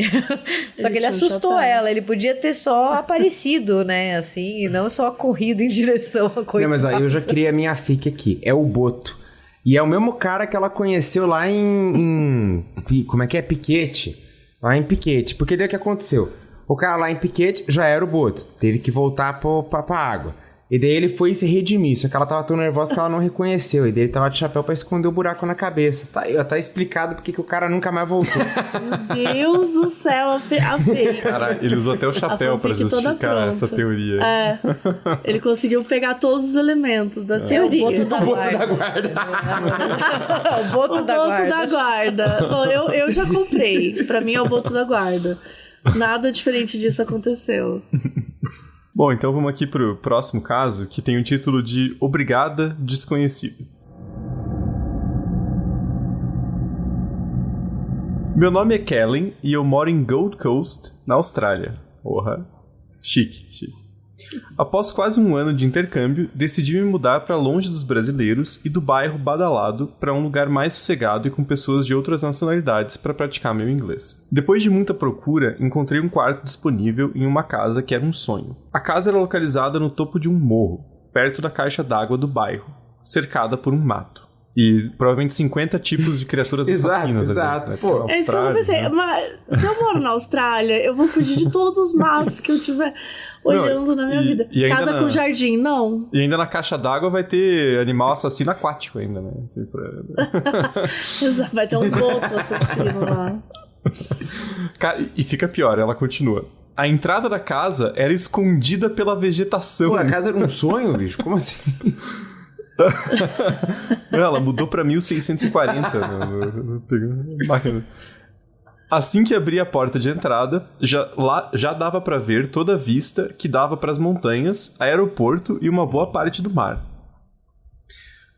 Só que ele assustou ela. Ele podia ter só aparecido, né? Assim, e não só corrido em direção a coisa. Não, mas ó, eu já criei a minha fic aqui. É o Boto. E é o mesmo cara que ela conheceu lá em como é que é? Piquete. Lá em Piquete. Porque daí o que aconteceu? O cara lá em Piquete já era o Boto. Teve que voltar pra água. E daí ele foi se redimir. Só que ela tava tão nervosa que ela não reconheceu. E daí ele tava de chapéu pra esconder o buraco na cabeça. Tá explicado porque que o cara nunca mais voltou. Meu Deus do céu, a fake. Cara, ele usou até o chapéu pra justificar essa teoria. Ele conseguiu pegar todos os elementos da teoria. O Boto da guarda. O Boto da guarda. Bom, eu já comprei. Pra mim é o Boto da guarda. Nada diferente disso aconteceu. Bom, então vamos aqui pro próximo caso, que tem o título de Obrigada, Desconhecido. Meu nome é Kellen e eu moro em Gold Coast, na Austrália. Porra, chique. Após quase um ano de intercâmbio, decidi me mudar para longe dos brasileiros e do bairro badalado para um lugar mais sossegado e com pessoas de outras nacionalidades para praticar meu inglês. Depois de muita procura, encontrei um quarto disponível em uma casa que era um sonho. A casa era localizada no topo de um morro, perto da caixa d'água do bairro, cercada por um mato. E provavelmente 50 tipos de criaturas assassinas. Exato, né? pô. É isso que eu pensei. Né? Mas se eu moro na Austrália, eu vou fugir de todos os matos que eu tiver olhando na minha vida. E Casa com jardim, não. E ainda na caixa d'água vai ter animal assassino aquático ainda, né? Vai ter um boto assassino lá. E fica pior, ela continua. A entrada da casa era escondida pela vegetação. Pô, a casa era um sonho, bicho? Como assim? Ela mudou pra 1640. Assim que abri a porta de entrada, já dava pra ver toda a vista que dava pras montanhas, aeroporto e uma boa parte do mar.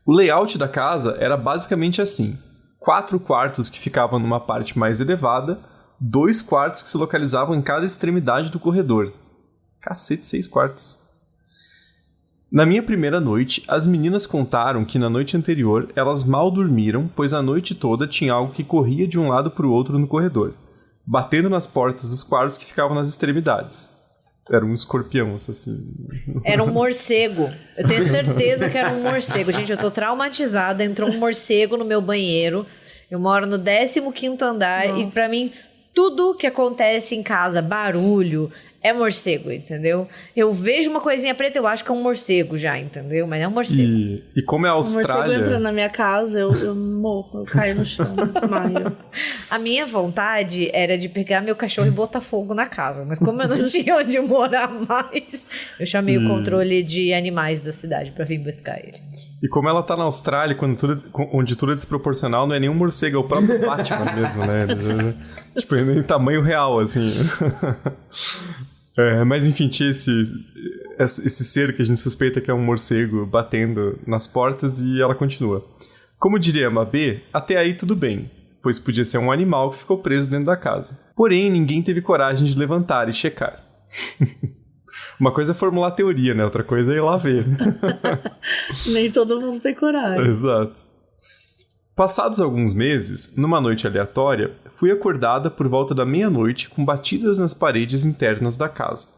O layout da casa era basicamente assim: 4 quartos que ficavam numa parte mais elevada, 2 quartos que se localizavam em cada extremidade do corredor. Cacete, 6 quartos. Na minha primeira noite, as meninas contaram que na noite anterior elas mal dormiram, pois a noite toda tinha algo que corria de um lado para o outro no corredor, batendo nas portas dos quartos que ficavam nas extremidades. Era um escorpião, assim. Era um morcego. Eu tenho certeza que era um morcego. Gente, eu tô traumatizada. Entrou um morcego no meu banheiro. Eu moro no 15º andar. Nossa. E pra mim, tudo que acontece em casa, barulho, é morcego, entendeu? Eu vejo uma coisinha preta, eu acho que é um morcego já, entendeu? Mas é um morcego. E como é a Austrália... Se o morcego entra na minha casa, eu morro, eu caio no chão, eu desmaio. A minha vontade era de pegar meu cachorro e botar fogo na casa, mas como eu não tinha onde morar mais, eu chamei o controle de animais da cidade pra vir buscar ele. E como ela tá na Austrália, onde tudo é desproporcional, não é nenhum morcego, é o próprio Batman mesmo, né? Tipo, em tamanho real, assim. Mas enfim, tinha esse ser que a gente suspeita que é um morcego batendo nas portas e ela continua. Como diria a Mabê, até aí tudo bem, pois podia ser um animal que ficou preso dentro da casa. Porém, ninguém teve coragem de levantar e checar. Uma coisa é formular teoria, né? Outra coisa é ir lá ver. Nem todo mundo tem coragem. Exato. Passados alguns meses, numa noite aleatória, fui acordada por volta da meia-noite com batidas nas paredes internas da casa.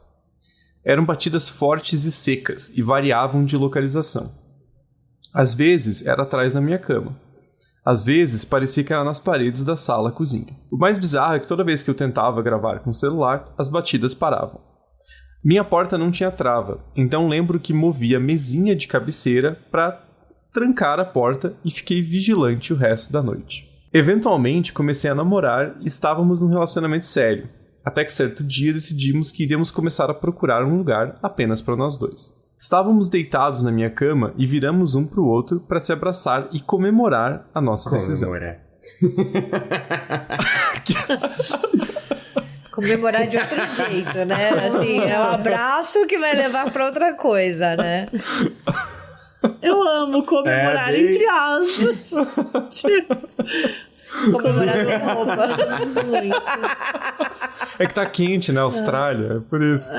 Eram batidas fortes e secas e variavam de localização. Às vezes era atrás da minha cama. Às vezes parecia que era nas paredes da sala-cozinha. O mais bizarro é que toda vez que eu tentava gravar com o celular, as batidas paravam. Minha porta não tinha trava, então lembro que movi a mesinha de cabeceira para trancar a porta e fiquei vigilante o resto da noite. Eventualmente comecei a namorar e estávamos num relacionamento sério, até que certo dia decidimos que iríamos começar a procurar um lugar apenas para nós dois. Estávamos deitados na minha cama e viramos um para o outro para se abraçar e comemorar a nossa decisão. Comemorar de outro jeito, né? Assim, é um abraço que vai levar pra outra coisa, né? Eu amo comemorar entre aspas. Tipo, comemorar sem roupa. É que tá quente na Austrália, é por isso.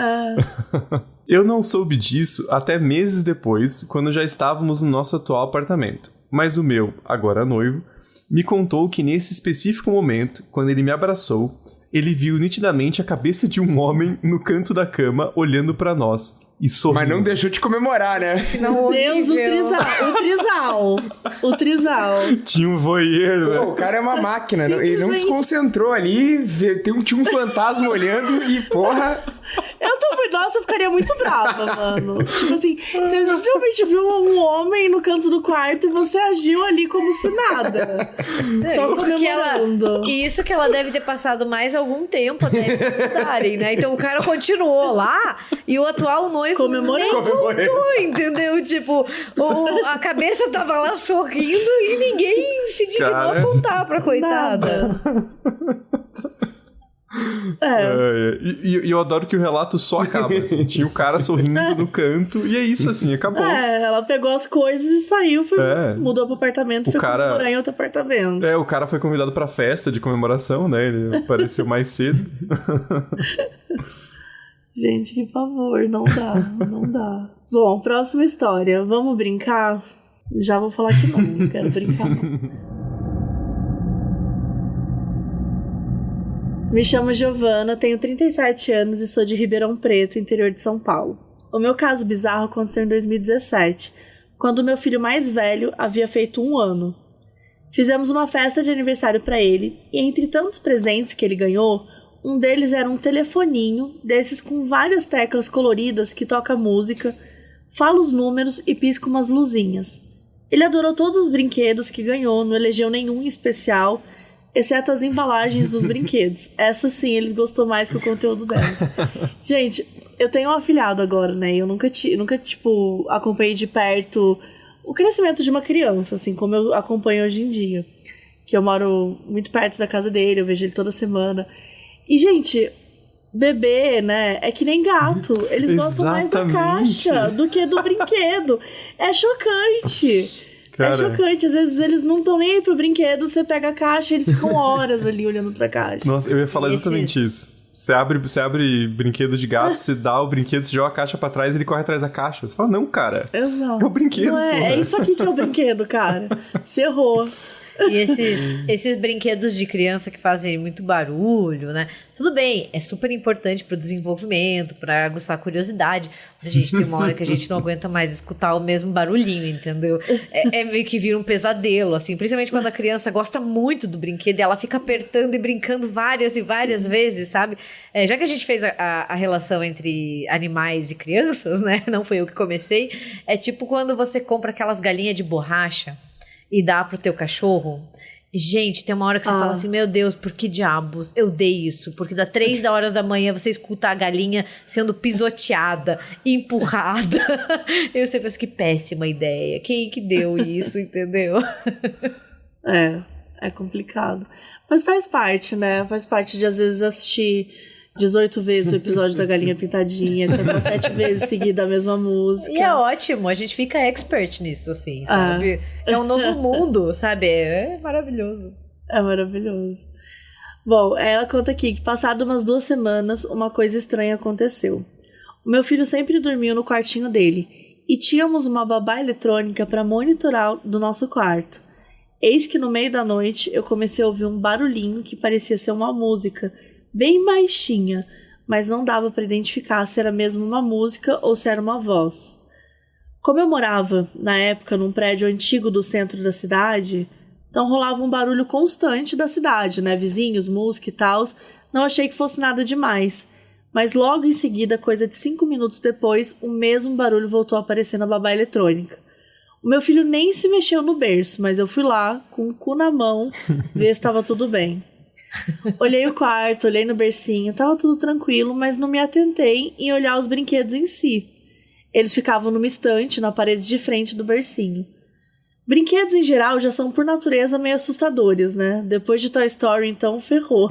Eu não soube disso até meses depois, quando já estávamos no nosso atual apartamento. Mas o meu, agora noivo, me contou que nesse específico momento, quando ele me abraçou, ele viu nitidamente a cabeça de um homem no canto da cama, olhando pra nós e sorrindo. Mas não deixou de comemorar, né? Meu Deus, o trisal. Tinha um voyeur, né? Pô, o cara é uma máquina, ele não desconcentrou ali, tinha um fantasma olhando e, porra... Nossa, eu ficaria muito brava, mano. Tipo assim, você realmente viu um homem no canto do quarto e você agiu ali como se nada. Só comemorando. E isso que ela deve ter passado mais algum tempo até eles se mudarem, né? Então o cara continuou lá e o atual noivo nem contou, entendeu? Tipo, a cabeça tava lá sorrindo e ninguém se dignou a contar pra coitada. E eu adoro que o relato só acaba, assim. Tinha o cara sorrindo no canto e é isso, assim, acabou. Ela pegou as coisas e saiu, mudou pro apartamento, foi comemorar em outro apartamento. O cara foi convidado pra festa de comemoração, né? Ele apareceu mais cedo. Gente, que favor, não dá. Bom, próxima história. Vamos brincar? Já vou falar que não quero brincar não. Me chamo Giovana, tenho 37 anos e sou de Ribeirão Preto, interior de São Paulo. O meu caso bizarro aconteceu em 2017, quando meu filho mais velho havia feito 1 ano. Fizemos uma festa de aniversário para ele, e entre tantos presentes que ele ganhou, um deles era um telefoninho, desses com várias teclas coloridas que toca música, fala os números e pisca umas luzinhas. Ele adorou todos os brinquedos que ganhou, não elegeu nenhum em especial, exceto as embalagens dos brinquedos. Essa sim, ele gostou mais que o conteúdo delas. Gente, eu tenho um afilhado agora, né? Eu nunca acompanhei de perto o crescimento de uma criança, assim, como eu acompanho hoje em dia. Que eu moro muito perto da casa dele, eu vejo ele toda semana. E, gente, bebê, né, é que nem gato. Eles gostam mais da caixa do que do brinquedo. É chocante. Cara, é chocante. Às vezes eles não estão nem aí pro brinquedo, você pega a caixa e eles ficam horas ali olhando pra caixa. Nossa, eu ia falar exatamente isso. Você abre brinquedo de gato, você dá o brinquedo, você joga a caixa pra trás e ele corre atrás da caixa. Você fala, não, cara. Exato. É o brinquedo, não é isso aqui que é o brinquedo, cara. Você errou. E esses brinquedos de criança que fazem muito barulho, né? Tudo bem, é super importante pro desenvolvimento, pra aguçar a curiosidade. Mas, gente, tem uma hora que a gente não aguenta mais escutar o mesmo barulhinho, entendeu? É meio que vira um pesadelo, assim. Principalmente quando a criança gosta muito do brinquedo e ela fica apertando e brincando várias e várias vezes, sabe? Já que a gente fez a relação entre animais e crianças, né? Não foi eu que comecei. É tipo quando você compra aquelas galinhas de borracha e dá pro teu cachorro. Gente, tem uma hora que você fala assim, meu Deus, por que diabos eu dei isso? Porque dá 3 horas da manhã você escuta a galinha sendo pisoteada, empurrada. E você pensa, que péssima ideia. Quem que deu isso, entendeu? É complicado. Mas faz parte, né? Faz parte de, às vezes, assistir 18 vezes o episódio da Galinha Pintadinha, cantar 7 vezes seguida a mesma música. E é ótimo, a gente fica expert nisso, assim, sabe? É um novo mundo, sabe? É maravilhoso. É maravilhoso. Bom, ela conta aqui que passado umas 2 semanas, uma coisa estranha aconteceu. O meu filho sempre dormiu no quartinho dele, e tínhamos uma babá eletrônica para monitorar do nosso quarto. Eis que no meio da noite eu comecei a ouvir um barulhinho que parecia ser uma música, bem baixinha, mas não dava para identificar se era mesmo uma música ou se era uma voz. Como eu morava, na época, num prédio antigo do centro da cidade, então rolava um barulho constante da cidade, né? Vizinhos, música e tal. Não achei que fosse nada demais. Mas logo em seguida, coisa de 5 minutos depois, o mesmo barulho voltou a aparecer na babá eletrônica. O meu filho nem se mexeu no berço, mas eu fui lá, com o cu na mão, ver se estava tudo bem. Olhei o quarto, olhei no bercinho, tava tudo tranquilo, mas não me atentei em olhar os brinquedos em si. Eles ficavam numa estante na parede de frente do bercinho. Brinquedos em geral já são por natureza meio assustadores, né? Depois de Toy Story, então, ferrou.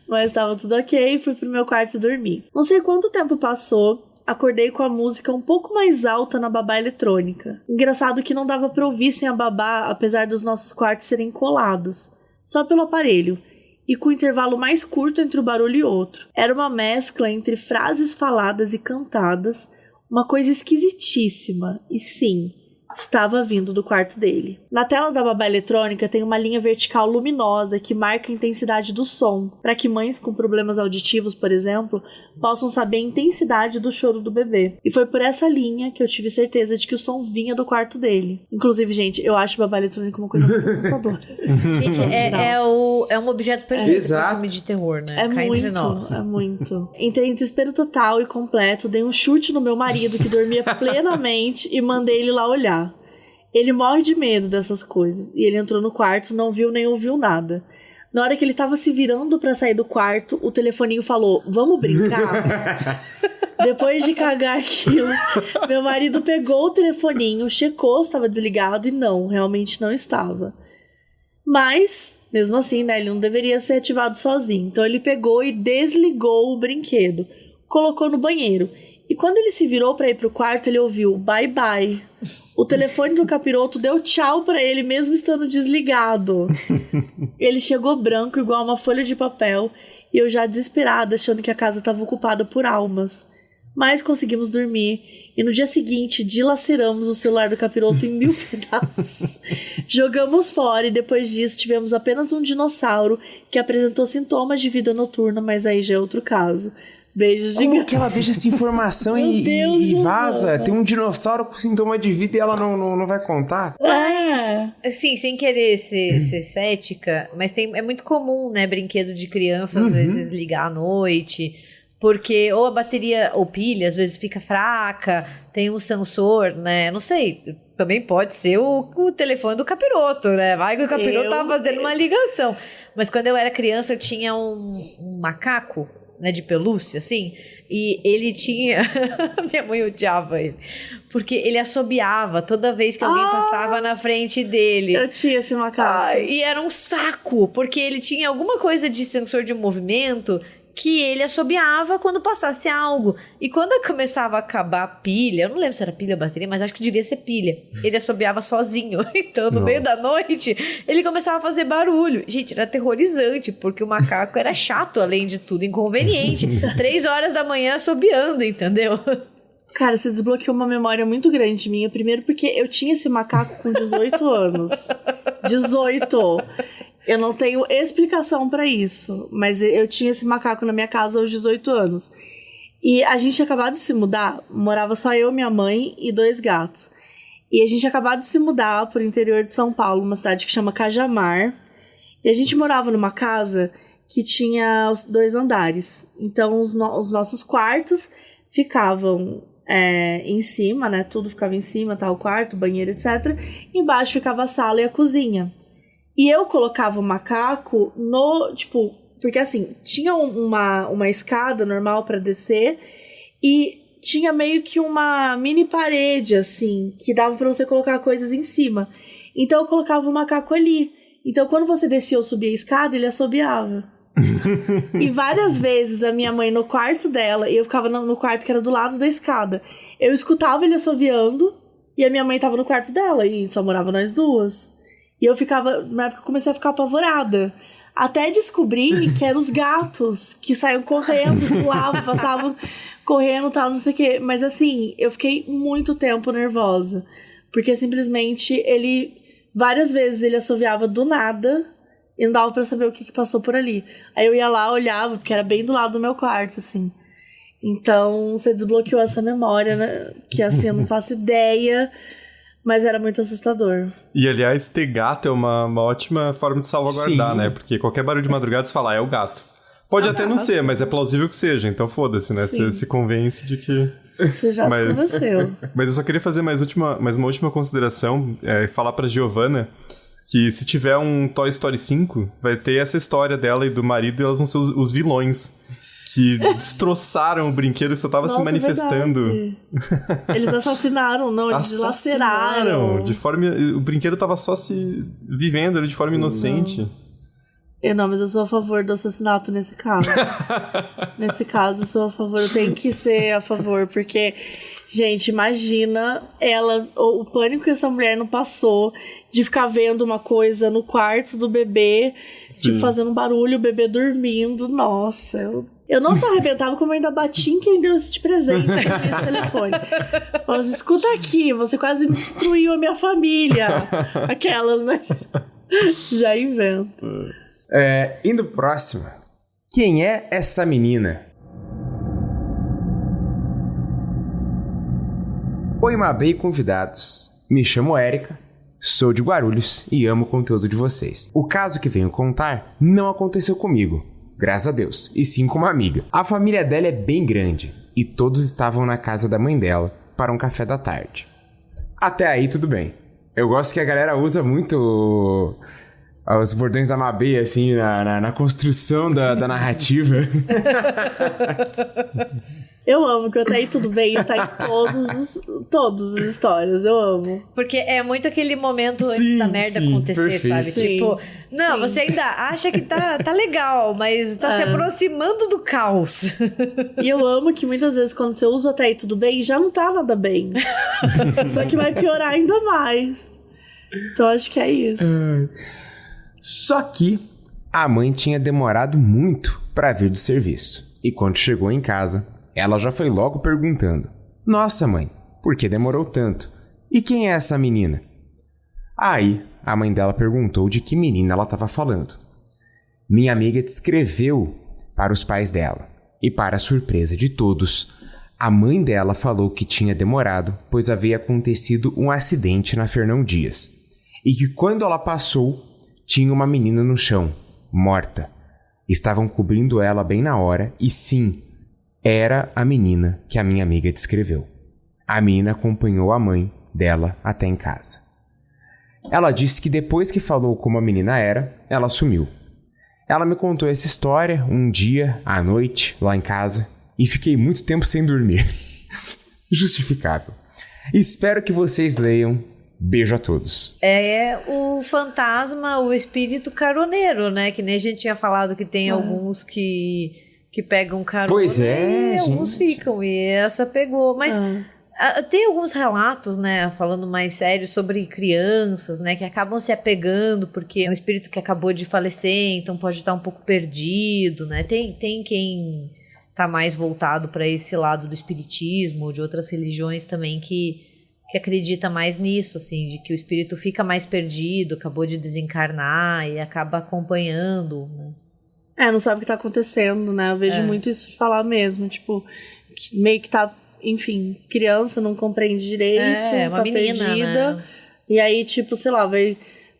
Mas tava tudo ok e fui pro meu quarto dormir. Não sei quanto tempo passou, acordei com a música um pouco mais alta na babá eletrônica. Engraçado que não dava pra ouvir sem a babá, apesar dos nossos quartos serem colados. Só pelo aparelho, e com o intervalo mais curto entre um barulho e outro. Era uma mescla entre frases faladas e cantadas, uma coisa esquisitíssima, e sim, estava vindo do quarto dele. Na tela da babá eletrônica tem uma linha vertical luminosa que marca a intensidade do som, para que mães com problemas auditivos, por exemplo, possam saber a intensidade do choro do bebê. E foi por essa linha que eu tive certeza de que o som vinha do quarto dele. Inclusive, gente, eu acho babá eletrônica uma coisa muito assustadora. Gente, é um objeto perfeito para filme de terror, né? É muito. Entrei em desespero total e completo, dei um chute no meu marido que dormia plenamente e mandei ele lá olhar. Ele morre de medo dessas coisas. E ele entrou no quarto, não viu nem ouviu nada. Na hora que ele tava se virando pra sair do quarto, o telefoninho falou, vamos brincar? Depois de cagar aquilo, meu marido pegou o telefoninho, checou se estava desligado e não, realmente não estava. Mas, mesmo assim, né, ele não deveria ser ativado sozinho. Então ele pegou e desligou o brinquedo, colocou no banheiro. E quando ele se virou pra ir pro quarto, ele ouviu bye bye. O telefone do capiroto deu tchau pra ele, mesmo estando desligado. Ele chegou branco, igual uma folha de papel, e eu já desesperada, achando que a casa estava ocupada por almas. Mas conseguimos dormir, e no dia seguinte, dilaceramos o celular do capiroto em 1000 pedaços. Jogamos fora, e depois disso tivemos apenas um dinossauro que apresentou sintomas de vida noturna, mas aí já é outro caso. Beijos de Como que ela deixa essa informação e vaza? Tem um dinossauro com sintoma de vida e ela não vai contar? Mas, assim, sem querer ser cética, mas é muito comum, né, brinquedo de criança, às vezes, ligar à noite, porque ou a bateria ou pilha, às vezes, fica fraca, tem um sensor, né, não sei, também pode ser o telefone do capiroto, né, vai que o capiroto tava fazendo uma ligação. Mas quando eu era criança, eu tinha um macaco, né, de pelúcia, assim, e ele tinha... Minha mãe odiava ele, porque ele assobiava toda vez que alguém passava na frente dele. Eu tinha esse macaco. E era um saco, porque ele tinha alguma coisa de sensor de movimento que ele assobiava quando passasse algo. E quando começava a acabar a pilha, eu não lembro se era pilha ou bateria, mas acho que devia ser pilha. Ele assobiava sozinho. Então, no meio da noite, ele começava a fazer barulho. Gente, era aterrorizante, porque o macaco era chato, além de tudo, inconveniente. 3 horas da manhã assobiando, entendeu? Cara, você desbloqueou uma memória muito grande minha. Primeiro porque eu tinha esse macaco com 18 anos. 18. Eu não tenho explicação pra isso, mas eu tinha esse macaco na minha casa aos 18 anos. E a gente tinha acabado de se mudar, morava só eu, minha mãe e 2 gatos. E a gente tinha acabado de se mudar pro interior de São Paulo, uma cidade que chama Cajamar. E a gente morava numa casa que tinha 2 andares. Então os nossos quartos ficavam em cima, né? Tudo ficava em cima, tá? O quarto, banheiro, etc. Embaixo ficava a sala e a cozinha. E eu colocava o macaco porque assim, tinha uma escada normal pra descer e tinha meio que uma mini parede, assim, que dava pra você colocar coisas em cima. Então eu colocava o macaco ali. Então quando você descia ou subia a escada, ele assobiava. E várias vezes a minha mãe no quarto dela, e eu ficava no quarto que era do lado da escada, eu escutava ele assoviando e a minha mãe tava no quarto dela e só morava nós duas. E eu ficava, na época eu comecei a ficar apavorada. Até descobri que eram os gatos que saíam correndo, pulavam, passavam correndo e tal, não sei o quê. Mas assim, eu fiquei muito tempo nervosa. Porque simplesmente várias vezes ele assoviava do nada e não dava pra saber o que passou por ali. Aí eu ia lá, olhava, porque era bem do lado do meu quarto, assim. Então, você desbloqueou essa memória, né? Que assim, eu não faço ideia... Mas era muito assustador. E, aliás, ter gato é uma ótima forma de salvaguardar, Sim. né? Porque qualquer barulho de madrugada você fala, é o gato. Pode até não ser, mas é plausível que seja. Então, foda-se, né? Sim. Você se convence de que... Você já se convenceu. Mas eu só queria fazer mais uma última consideração. Falar pra Giovanna que se tiver um Toy Story 5, vai ter essa história dela e do marido e elas vão ser os vilões. Que destroçaram o brinquedo que só tava se manifestando. Verdade. Eles assassinaram, não, eles dilaceraram. O brinquedo tava só se vivendo de forma inocente. Não, mas eu sou a favor do assassinato nesse caso. Nesse caso, eu sou a favor, eu tenho que ser a favor, porque, gente, imagina o pânico que essa mulher não passou de ficar vendo uma coisa no quarto do bebê, tipo, fazendo barulho, o bebê dormindo. Nossa, eu não só arrebentava, como ainda bati em quem deu esse presente nesse telefone. Mas escuta aqui, você quase destruiu a minha família. Aquelas, né? Já invento. Indo pro próximo. Quem é essa menina? Oi, Mabê e convidados. Me chamo Érica, sou de Guarulhos e amo o conteúdo de vocês. O caso que venho contar não aconteceu comigo, graças a Deus, e sim com uma amiga. A família dela é bem grande e todos estavam na casa da mãe dela para um café da tarde. Até aí tudo bem. Eu gosto que a galera usa muito os bordões da Mabê, assim, na construção da narrativa. Eu amo que até aí tudo bem, está em todas as histórias, eu amo. Porque é muito aquele momento antes da merda acontecer, perfeito. Sabe? Sim, tipo, não, você ainda acha que tá legal, mas tá se aproximando do caos. E eu amo que muitas vezes quando você usa até aí tudo bem, já não tá nada bem. Só que vai piorar ainda mais. Então acho que é isso. Só que a mãe tinha demorado muito pra vir do serviço. E quando chegou em casa, ela já foi logo perguntando: Nossa, mãe, por que demorou tanto? E quem é essa menina? Aí, a mãe dela perguntou de que menina ela estava falando. Minha amiga descreveu para os pais dela. E para a surpresa de todos, a mãe dela falou que tinha demorado, pois havia acontecido um acidente na Fernão Dias. E que quando ela passou, tinha uma menina no chão, morta. Estavam cobrindo ela bem na hora e sim, era a menina que a minha amiga descreveu. A menina acompanhou a mãe dela até em casa. Ela disse que depois que falou como a menina era, ela sumiu. Ela me contou essa história um dia, à noite, lá em casa, e fiquei muito tempo sem dormir. Justificável. Espero que vocês leiam. Beijo a todos. É o fantasma, o espírito caroneiro, né? Que nem a gente tinha falado que tem alguns que pegam carona. Pois é, e alguns ficam. E essa pegou. Mas tem alguns relatos, né? Falando mais sério sobre crianças, né? Que acabam se apegando porque é um espírito que acabou de falecer, então pode estar um pouco perdido, né? Tem quem está mais voltado para esse lado do espiritismo, de outras religiões também que acredita mais nisso, assim, de que o espírito fica mais perdido, acabou de desencarnar e acaba acompanhando, né? Não sabe o que tá acontecendo, né? Eu vejo muito isso falar mesmo, tipo, meio que tá, enfim, criança, não compreende direito, uma tá menina, perdida, né? E aí, tipo, sei lá,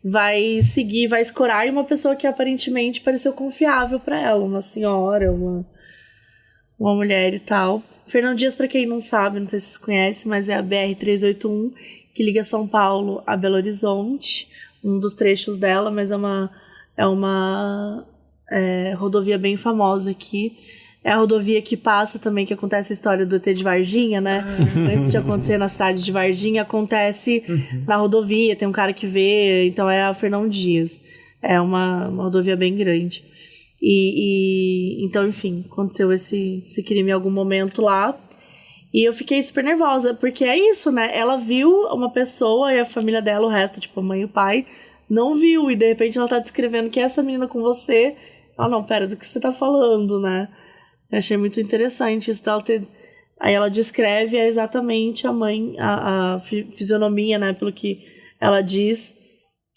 vai seguir, vai escorar em uma pessoa que aparentemente pareceu confiável pra ela, uma senhora, uma mulher e tal. Fernão Dias, pra quem não sabe, não sei se vocês conhecem, mas é a BR-381, que liga São Paulo a Belo Horizonte, um dos trechos dela, mas é uma rodovia bem famosa aqui. É a rodovia que passa também, que acontece a história do ET de Varginha, né? Antes de acontecer na cidade de Varginha, acontece na rodovia, tem um cara que vê, então é a Fernão Dias. É uma rodovia bem grande. Então, enfim, aconteceu esse crime em algum momento lá. E eu fiquei super nervosa, porque é isso, né? Ela viu uma pessoa e a família dela, o resto, tipo, a mãe e o pai, não viu. E de repente ela tá descrevendo que é essa menina com você. Não, pera, do que você tá falando, né? Eu achei muito interessante isso dela ter... Aí ela descreve exatamente a mãe, a fisionomia, né? Pelo que ela diz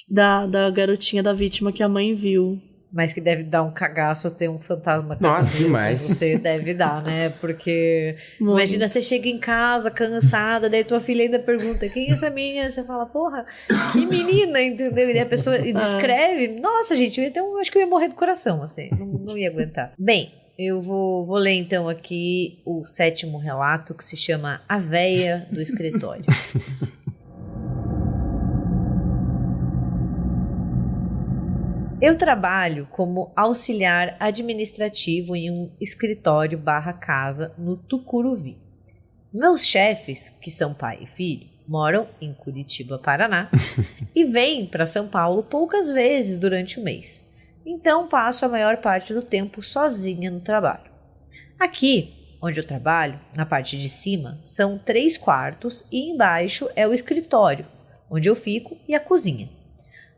da garotinha, da vítima que a mãe viu. Mas que deve dar um cagaço ter um fantasma. Nossa, demais. Você deve dar, né? Porque imagina, você chega em casa cansada, daí tua filha ainda pergunta, quem é essa menina? Você fala, porra, que menina, entendeu? E a pessoa descreve. Nossa, gente, acho que eu ia morrer do coração, assim. Não ia aguentar. Bem, eu vou ler então aqui o 7º relato, que se chama A Véia do Escritório. Eu trabalho como auxiliar administrativo em um escritório/casa no Tucuruvi. Meus chefes, que são pai e filho, moram em Curitiba, Paraná, e vêm para São Paulo poucas vezes durante o mês. Então passo a maior parte do tempo sozinha no trabalho. Aqui, onde eu trabalho, na parte de cima, são 3 quartos e embaixo é o escritório, onde eu fico, e a cozinha.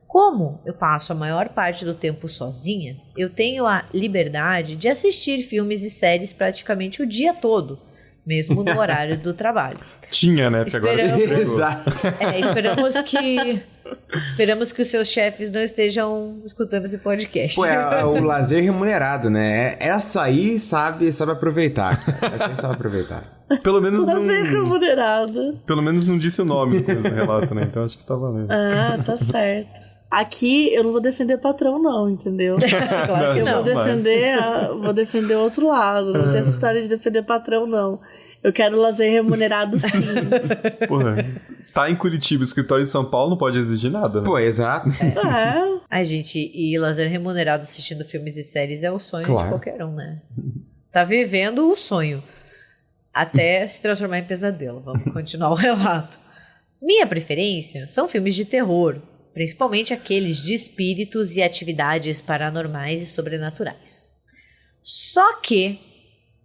Como eu passo a maior parte do tempo sozinha, eu tenho a liberdade de assistir filmes e séries praticamente o dia todo, mesmo no horário do trabalho. Tinha, né? Porque agora você entregou. Exato. Esperamos que os seus chefes não estejam escutando esse podcast. Pô, é o lazer remunerado, né? Essa aí sabe aproveitar. Essa aí sabe aproveitar. Pelo menos não... Lazer remunerado. Pelo menos não disse o nome no relato, né? Então acho que tá valendo. Tá certo. Aqui eu não vou defender patrão, não, entendeu? Claro que eu não. vou defender o outro lado. Não tem essa história de defender patrão, não. Eu quero lazer remunerado, sim. Porra, tá em Curitiba, o escritório de São Paulo não pode exigir nada, né? Pô, exato. Ai, gente, e lazer remunerado assistindo filmes e séries é o sonho de qualquer um, né? Tá vivendo o sonho. Até se transformar em pesadelo. Vamos continuar o relato. Minha preferência são filmes de terror, principalmente aqueles de espíritos e atividades paranormais e sobrenaturais. Só que,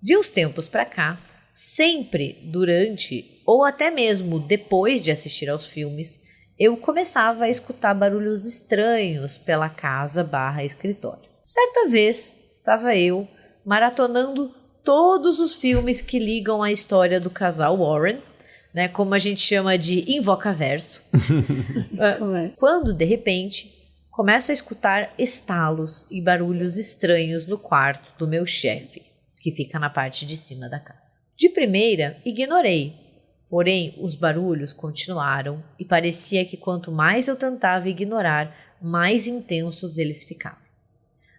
de uns tempos pra cá, sempre durante ou até mesmo depois de assistir aos filmes, eu começava a escutar barulhos estranhos pela casa/escritório. Certa vez, estava eu maratonando todos os filmes que ligam à história do casal Warren, né, como a gente chama de Invocaverso, quando, de repente, começo a escutar estalos e barulhos estranhos no quarto do meu chefe, que fica na parte de cima da casa. De primeira, ignorei, porém os barulhos continuaram e parecia que quanto mais eu tentava ignorar, mais intensos eles ficavam.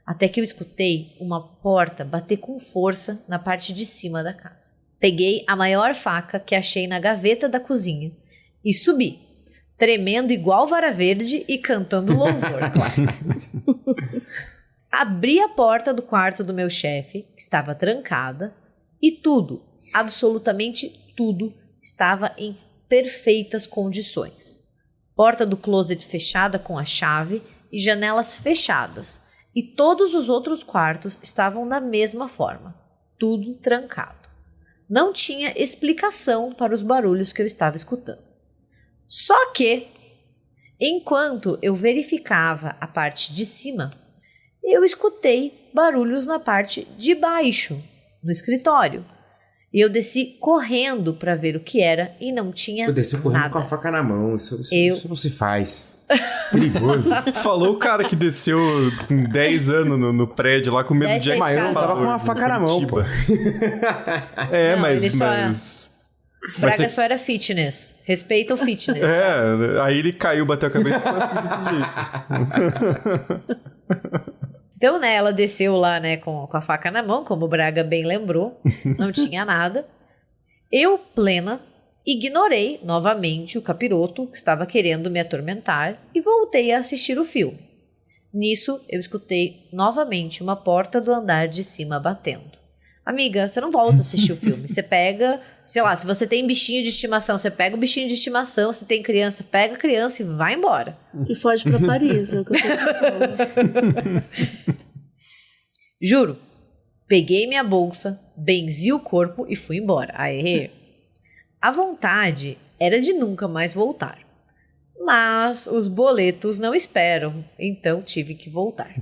Até que eu escutei uma porta bater com força na parte de cima da casa. Peguei a maior faca que achei na gaveta da cozinha e subi, tremendo igual vara verde e cantando louvor, claro. Abri a porta do quarto do meu chefe, que estava trancada, e tudo, absolutamente tudo, estava em perfeitas condições. Porta do closet fechada com a chave e janelas fechadas, e todos os outros quartos estavam da mesma forma, tudo trancado. Não tinha explicação para os barulhos que eu estava escutando. Só que, enquanto eu verificava a parte de cima, eu escutei barulhos na parte de baixo, no escritório. E eu desci correndo para ver o que era e não tinha nada. Eu desci correndo com a faca na mão, isso não se faz. Perigoso. Falou o cara que desceu com 10 anos no prédio lá com medo de... Mas eu tava com uma faca na mão, pô. Não, mas... Braga só era fitness. Respeita o fitness. Aí ele caiu, bateu a cabeça e ficou assim desse jeito. Então, né, ela desceu lá, né, com a faca na mão, como o Braga bem lembrou. Não tinha nada. Eu, plena, ignorei novamente o capiroto que estava querendo me atormentar e voltei a assistir o filme. Nisso, eu escutei novamente uma porta do andar de cima batendo. Amiga, você não volta a assistir o filme. Você pega, sei lá, se você tem bichinho de estimação, você pega o bichinho de estimação. Se tem criança, pega a criança e vai embora. E foge pra Paris, é o que eu tô Juro. Peguei minha bolsa, benzi o corpo e fui embora. Aê! A vontade era de nunca mais voltar. Mas os boletos não esperam, então tive que voltar.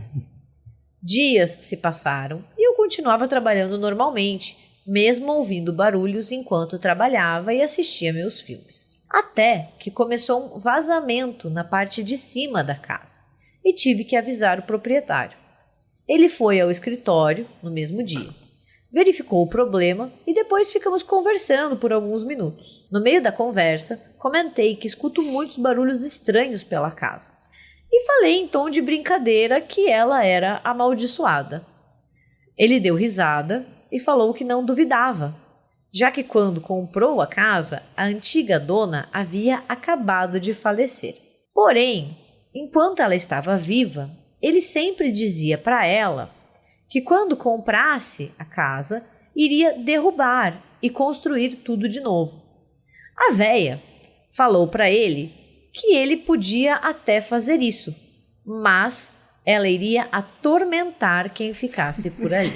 Dias se passaram e eu continuava trabalhando normalmente, mesmo ouvindo barulhos enquanto trabalhava e assistia meus filmes. Até que começou um vazamento na parte de cima da casa e tive que avisar o proprietário. Ele foi ao escritório no mesmo dia, verificou o problema e depois ficamos conversando por alguns minutos. No meio da conversa, comentei que escuto muitos barulhos estranhos pela casa. E falei em tom de brincadeira que ela era amaldiçoada. Ele deu risada e falou que não duvidava, já que quando comprou a casa, a antiga dona havia acabado de falecer. Porém, enquanto ela estava viva, ele sempre dizia para ela que quando comprasse a casa, iria derrubar e construir tudo de novo. A véia falou para ele que ele podia até fazer isso, mas ela iria atormentar quem ficasse por ali.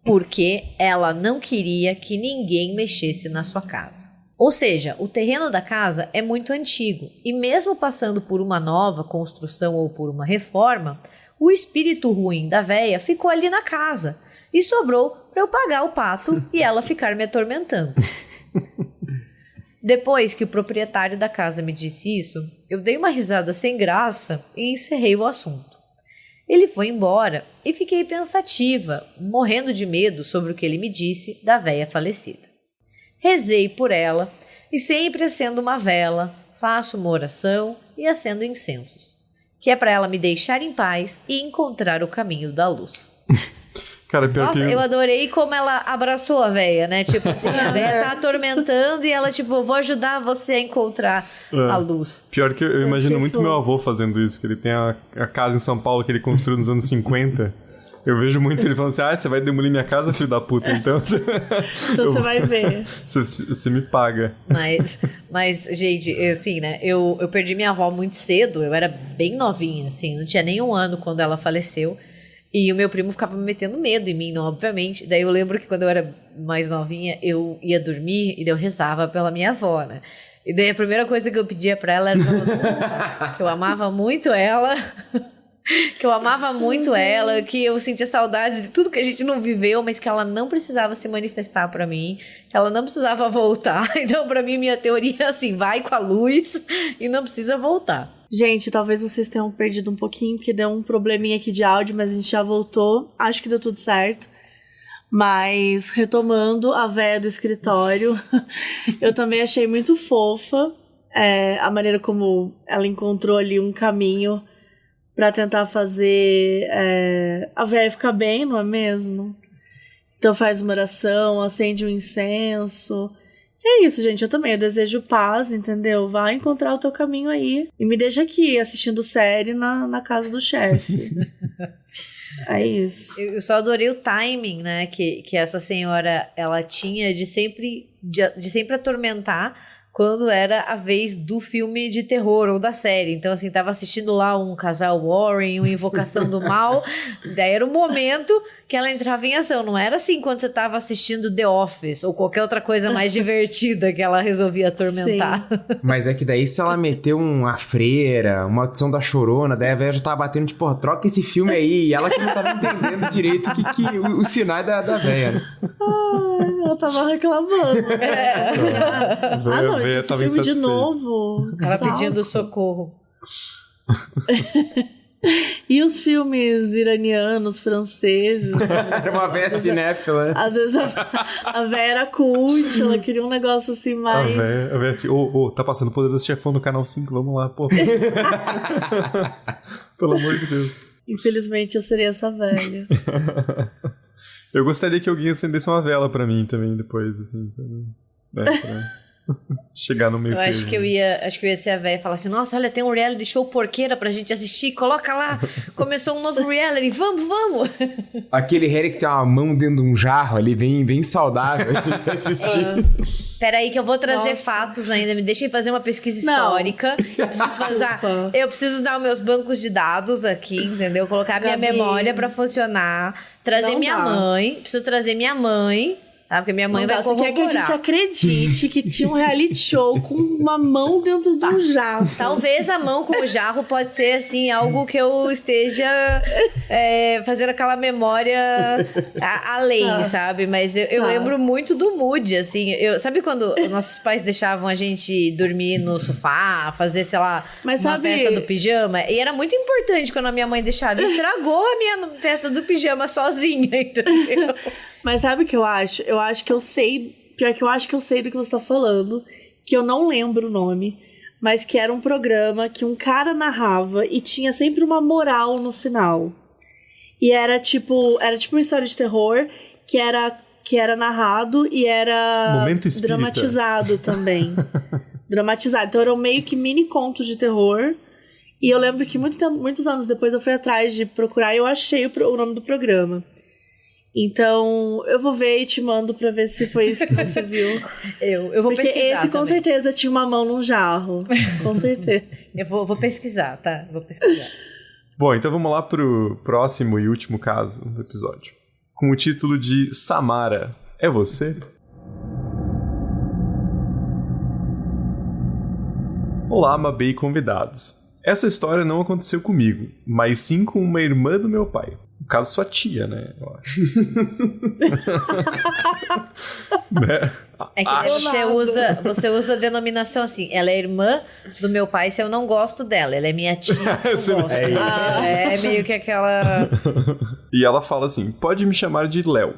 Porque ela não queria que ninguém mexesse na sua casa. Ou seja, o terreno da casa é muito antigo e mesmo passando por uma nova construção ou por uma reforma, o espírito ruim da véia ficou ali na casa e sobrou para eu pagar o pato e ela ficar me atormentando. Depois que o proprietário da casa me disse isso, eu dei uma risada sem graça e encerrei o assunto. Ele foi embora e fiquei pensativa, morrendo de medo sobre o que ele me disse da véia falecida. Rezei por ela e sempre acendo uma vela, faço uma oração e acendo incensos, que é para ela me deixar em paz e encontrar o caminho da luz. Cara, pior Nossa, que... eu adorei como ela abraçou a véia, né? Tipo assim, a véia tá atormentando e ela, tipo, vou ajudar você a encontrar a luz. Pior que eu imagino muito meu avô fazendo isso, que ele tem a casa em São Paulo que ele construiu nos anos 50. Eu vejo muito ele falando assim, você vai demolir minha casa, filho da puta, então... Então você vai ver. Você me paga. Mas, gente, assim, né? Eu perdi minha avó muito cedo, eu era bem novinha, assim, não tinha nem 1 ano quando ela faleceu. E o meu primo ficava me metendo medo em mim, não, obviamente. Daí eu lembro que quando eu era mais novinha, eu ia dormir e daí eu rezava pela minha avó, né? E daí a primeira coisa que eu pedia pra ela era que eu amava muito ela, que eu sentia saudade de tudo que a gente não viveu, mas que ela não precisava se manifestar pra mim, que ela não precisava voltar. Então, pra mim, minha teoria é assim, vai com a luz e não precisa voltar. Gente, talvez vocês tenham perdido um pouquinho, porque deu um probleminha aqui de áudio, mas a gente já voltou. Acho que deu tudo certo. Mas, retomando a véia do escritório, eu também achei muito fofa a maneira como ela encontrou ali um caminho pra tentar fazer a véia ficar bem, não é mesmo? Então faz uma oração, acende um incenso. E é isso, gente. Eu desejo paz, entendeu? Vai encontrar o teu caminho aí. E me deixa aqui assistindo série na casa do chefe. É isso. Eu só adorei o timing, né? Que essa senhora ela tinha de sempre atormentar quando era a vez do filme de terror ou da série. Então, assim, tava assistindo lá um casal Warren, uma Invocação do Mal. Daí era o momento que ela entrava em ação. Não era assim quando você tava assistindo The Office ou qualquer outra coisa mais divertida que ela resolvia atormentar. Mas é que daí se ela meteu uma freira, uma audição da Chorona, daí a velha já tava batendo, tipo, troca esse filme aí. E ela que não tava entendendo direito o sinal da velha, né? Ela tava reclamando. Não, esse filme de novo. Ela pedindo socorro. E os filmes iranianos, franceses? Era uma véia cinéfila. Às vezes a véia era cult, ela queria um negócio assim mais... A véia assim, tá passando o Poderoso Chefão no Canal 5, vamos lá, pô. Pelo amor de Deus. Infelizmente eu seria essa velha. Eu gostaria que alguém acendesse uma vela pra mim também depois, assim. Pra chegar no meio termo. Acho que eu ia ser a véia e falar assim, nossa, olha, tem um reality show porqueira pra gente assistir, coloca lá, começou um novo reality, vamos. Aquele reality que tem uma mão dentro de um jarro ali, bem saudável, a gente assistir. Peraí que eu vou trazer fatos ainda, me deixem fazer uma pesquisa histórica. Eu preciso usar os meus bancos de dados aqui, entendeu? Colocar minha memória pra funcionar, trazer preciso trazer minha mãe... Porque minha mãe vai corroborar. Você quer que a gente acredite que tinha um reality show com uma mão dentro de um jarro. Talvez a mão com o jarro pode ser, assim, algo que eu esteja fazendo aquela memória além, sabe? Mas eu lembro muito do mood, assim. Sabe quando nossos pais deixavam a gente dormir no sofá, fazer, sei lá, festa do pijama? E era muito importante quando a minha mãe deixava. Estragou a minha festa do pijama sozinha, entendeu? Mas sabe o que eu acho? Eu acho que eu sei... Pior que eu acho que eu sei do que você tá falando. Que eu não lembro o nome. Mas que era um programa que um cara narrava e tinha sempre uma moral no final. E era tipo uma história de terror que era narrado e era dramatizado também. Dramatizado. Então eram meio que mini contos de terror. E eu lembro que muitos anos depois eu fui atrás de procurar e eu achei o nome do programa. Então, eu vou ver e te mando pra ver se foi isso que você viu. Eu vou pesquisar. Porque esse com certeza tinha uma mão num jarro. Com certeza. Eu vou pesquisar, tá? Vou pesquisar. Bom, então vamos lá pro próximo e último caso do episódio. Com o título de Samara, é você? Olá, Mabê e convidados. Essa história não aconteceu comigo, mas sim com uma irmã do meu pai. No caso, sua tia, né? Eu acho. Né? É que você usa a denominação assim. Ela é irmã do meu pai se eu não gosto dela. Ela é minha tia se eu gosto. É meio que aquela... E ela fala assim, pode me chamar de Léo.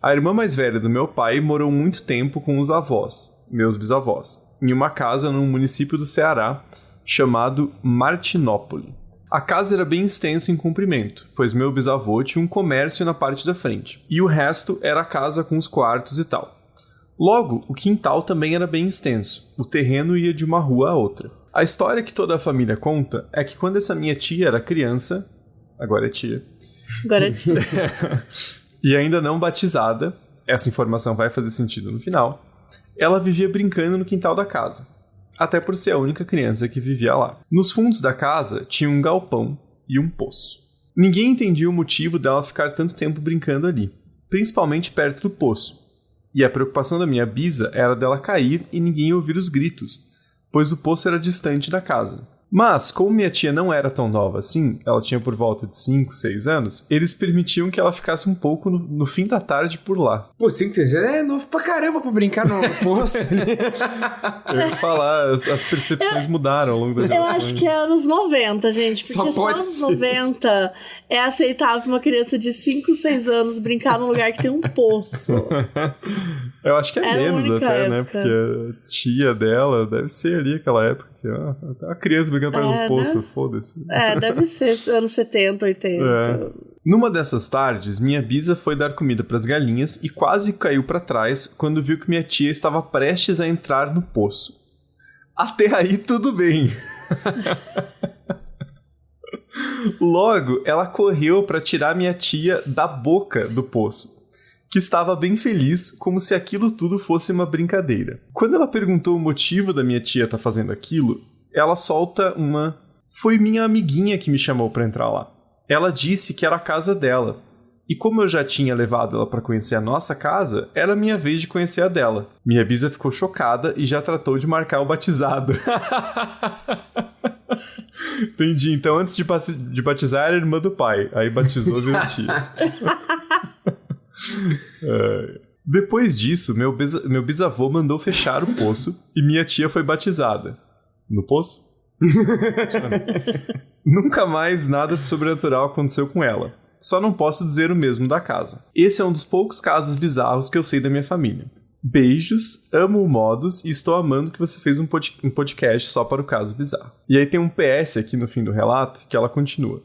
A irmã mais velha do meu pai morou muito tempo com os avós, meus bisavós, em uma casa num município do Ceará chamado Martinópole. A casa era bem extensa em comprimento, pois meu bisavô tinha um comércio na parte da frente, e o resto era a casa com os quartos e tal. Logo, o quintal também era bem extenso, o terreno ia de uma rua a outra. A história que toda a família conta é que quando essa minha tia era criança, agora é tia, e ainda não batizada, essa informação vai fazer sentido no final, ela vivia brincando no quintal da casa. Até por ser a única criança que vivia lá. Nos fundos da casa tinha um galpão e um poço. Ninguém entendia o motivo dela ficar tanto tempo brincando ali, principalmente perto do poço. E a preocupação da minha bisa era dela cair e ninguém ouvir os gritos, pois o poço era distante da casa. Mas, como minha tia não era tão nova assim, ela tinha por volta de 5, 6 anos, eles permitiam que ela ficasse um pouco no fim da tarde por lá. Pô, 5, 6 anos é novo pra caramba pra brincar no poço. Eu ia falar, as percepções mudaram ao longo da geração. Eu acho que é anos 90, gente. Porque só anos 90 é aceitável uma criança de 5, 6 anos brincar num lugar que tem um poço. Eu acho que é Era menos até, época. né? Porque a tia dela deve ser ali aquela época que tá uma criança brincando perto do poço, né? foda-se. Deve ser anos 70, 80. Numa dessas tardes, minha bisa foi dar comida pras galinhas e quase caiu pra trás quando viu que minha tia estava prestes a entrar no poço. Até aí, tudo bem. Logo, ela correu pra tirar minha tia da boca do poço, que estava bem feliz, como se aquilo tudo fosse uma brincadeira. Quando ela perguntou o motivo da minha tia estar fazendo aquilo, ela solta uma... Foi minha amiguinha que me chamou pra entrar lá. Ela disse que era a casa dela. E como eu já tinha levado ela pra conhecer a nossa casa, era minha vez de conhecer a dela. Minha bisa ficou chocada e já tratou de marcar o batizado. Entendi. Então, antes de batizar, era irmã do pai. Aí batizou, veio tia. Depois disso, meu bisavô mandou fechar o poço e minha tia foi batizada. No poço? Nunca mais nada de sobrenatural aconteceu com ela. Só não posso dizer o mesmo da casa. Esse é um dos poucos casos bizarros que eu sei da minha família. Beijos, amo o Modus e estou amando que você fez um podcast só para o caso bizarro. E aí tem um PS aqui no fim do relato que ela continua.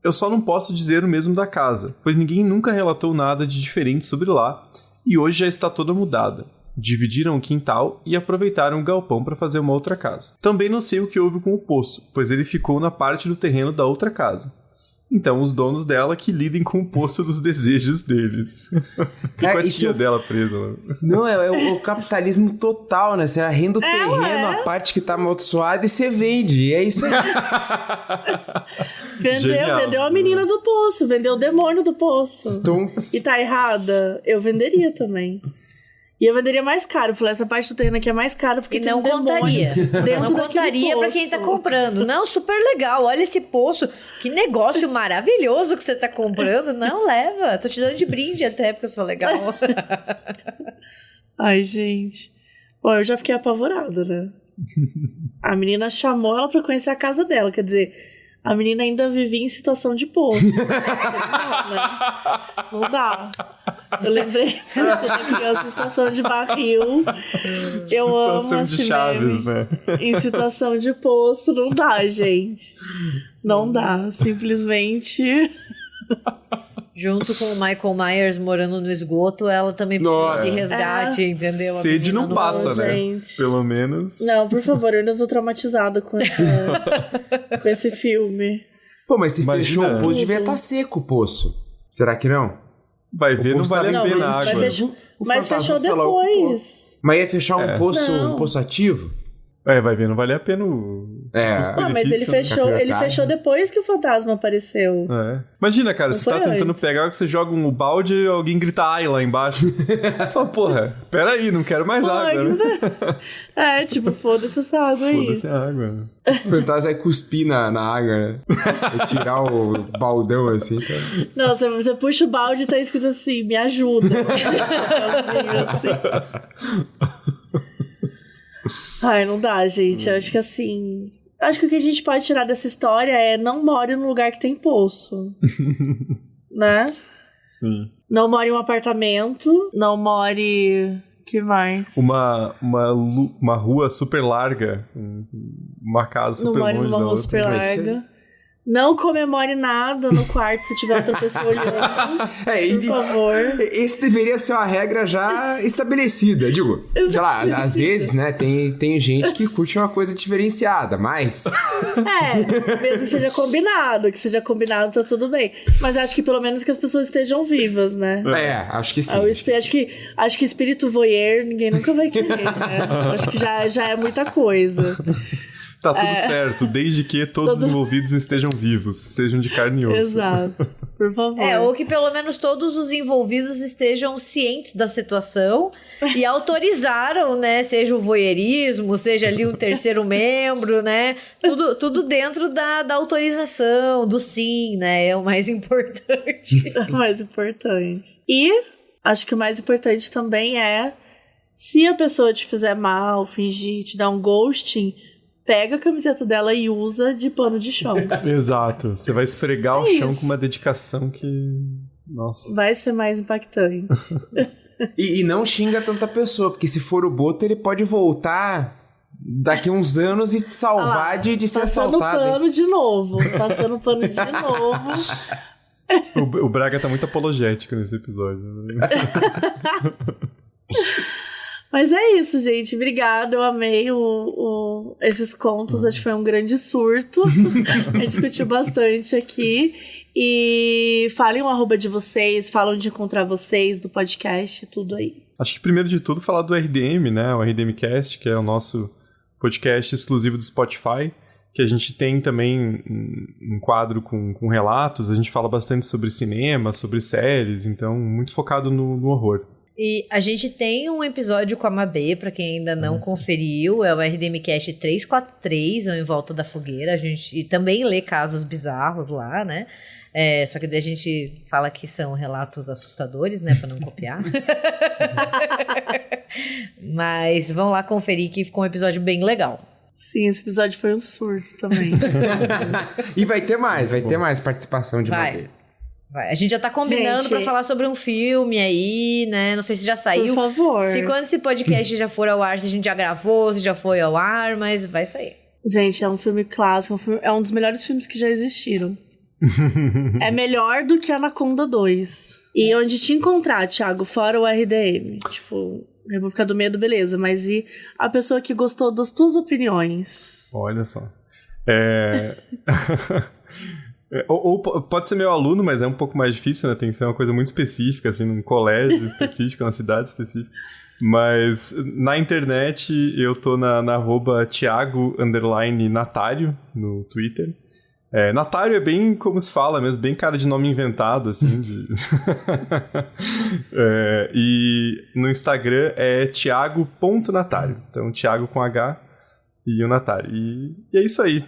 Eu só não posso dizer o mesmo da casa, pois ninguém nunca relatou nada de diferente sobre lá e hoje já está toda mudada. Dividiram o quintal e aproveitaram o galpão para fazer uma outra casa. Também não sei o que houve com o poço, pois ele ficou na parte do terreno da outra casa. Então, os donos dela que lidem com o poço dos desejos deles. Cara, com a tia dela presa lá. Não, é o capitalismo total, né? Você arrenda o terreno, a parte que tá amaldiçoada e você vende. E é isso aí. Vendeu a menina do poço, vendeu o demônio do poço. Stonks. E tá errada? Eu venderia também. E eu venderia mais caro. Eu falei, essa parte do terreno aqui é mais cara porque E tem não um demônio contaria. dentro Não daquele contaria pra quem tá poço. comprando. Não, super legal. Olha esse poço. Que negócio maravilhoso que você tá comprando. Não, leva. Tô te dando de brinde até, porque eu sou legal. Ai, gente. Bom, eu já fiquei apavorada, né? A menina chamou ela pra conhecer a casa dela. Quer dizer, a menina ainda vivia em situação de poço. Não, né? Não dá. Eu lembrei quando eu era criança em situação de barril. Eu Situação amo de esse Chaves, meme. né? Em situação de poço, não dá, gente. Não dá. Simplesmente... Junto com o Michael Myers morando no esgoto, ela também Nossa. precisa de resgate, entendeu? A Sede menina não passa, né? gente. Pelo menos. Não, por favor, eu ainda tô traumatizada com esse filme. Pô, mas se Imagina. fechou o poço, devia estar seco o poço. Será que não? Vai ver, não poço vale tava a em pena a mas água. fechou- Mas fantasma fechou foi lá, ocupou. depois. Mas ia fechar um Não. poço ativo? Vai ver, não vale a pena o... É. os Ah, mas ele benefícios, fechou, né? ele fechou depois que o fantasma apareceu. Imagina, cara, Não você tá foi tentando antes. pegar, que você joga um balde e alguém grita ai lá embaixo. Fala, porra, peraí, não quero mais água, né? É, tipo, foda-se essa água aí. Foda-se a água. Né? O fantasma vai cuspir na água, né? Vai tirar o baldão assim. Tá? Não, você puxa o balde e tá escrito assim, me ajuda. assim. Ai, não dá, gente. Eu acho que assim... Acho que o que a gente pode tirar dessa história é não more num lugar que tem poço. Né? Sim. Não more em um apartamento. Não more... Que mais? Uma rua super larga. Uma casa Não super more longe numa da rua outra. super vai ser. larga. Não comemore nada no quarto se tiver outra pessoa olhando. Por favor. Esse deveria ser uma regra já estabelecida. Digo, sei lá, às vezes, né, tem gente que curte uma coisa diferenciada, mas... Mesmo que seja combinado, tá tudo bem. Mas acho que pelo menos que as pessoas estejam vivas, né? Acho que sim. Acho que espírito voyeur ninguém nunca vai querer, né? Acho que já é muita coisa. Tá tudo certo, desde que todos os envolvidos estejam vivos, sejam de carne e osso. Exato. por favor. Ou que pelo menos todos os envolvidos estejam cientes da situação e autorizaram, né? Seja o voyeurismo, seja ali o terceiro membro, né? Tudo dentro da autorização, do sim, né? É o mais importante. É o mais importante. E acho que o mais importante também é, se a pessoa te fizer mal, fingir, te dar um ghosting, pega a camiseta dela e usa de pano de chão. Exato. Você vai esfregar o chão com uma dedicação que... Nossa. Vai ser mais impactante. E não xinga tanta pessoa, porque se for o Boto, ele pode voltar daqui uns anos e te salvar de ser assaltado. Passando pano de novo. Passando pano de novo. O Braga tá muito apologético nesse episódio. Mas é isso, gente. Obrigada, eu amei esses contos. Acho que foi um grande surto. A gente discutiu bastante aqui. E falem o arroba de vocês, falam de encontrar vocês, do podcast, tudo aí. Acho que primeiro de tudo falar do RDM, né? O RDMcast, que é o nosso podcast exclusivo do Spotify, que a gente tem também um quadro com relatos. A gente fala bastante sobre cinema, sobre séries, então muito focado no horror. E a gente tem um episódio com a Mabê, pra quem ainda não conferiu, é o RDMcast 343, Em Volta da Fogueira. E também lê casos bizarros lá, né? Só que daí a gente fala que são relatos assustadores, né? Pra não copiar. Mas vão lá conferir que ficou um episódio bem legal. Sim, esse episódio foi um surto também. E vai ter mais participação de Mabê. Vai. A gente já tá combinando pra falar sobre um filme aí, né? Não sei se já saiu. Por favor. Se quando esse podcast já for ao ar, se a gente já gravou, se já foi ao ar, mas vai sair. Gente, é um filme clássico, é um dos melhores filmes que já existiram. É melhor do que Anaconda 2. E onde te encontrar, Thiago, fora o RDM? Tipo, República do Medo, beleza. Mas e a pessoa que gostou das tuas opiniões? Olha só. Ou pode ser meu aluno, mas é um pouco mais difícil, né? Tem que ser uma coisa muito específica, assim, num colégio específico, numa cidade específica. Mas na internet eu tô na arroba Thiago_Natário no Twitter. Natário é bem como se fala mesmo, bem cara de nome inventado, assim. E no Instagram é Thiago.Natário. Então, Thiago com H e o Natário. E é isso aí.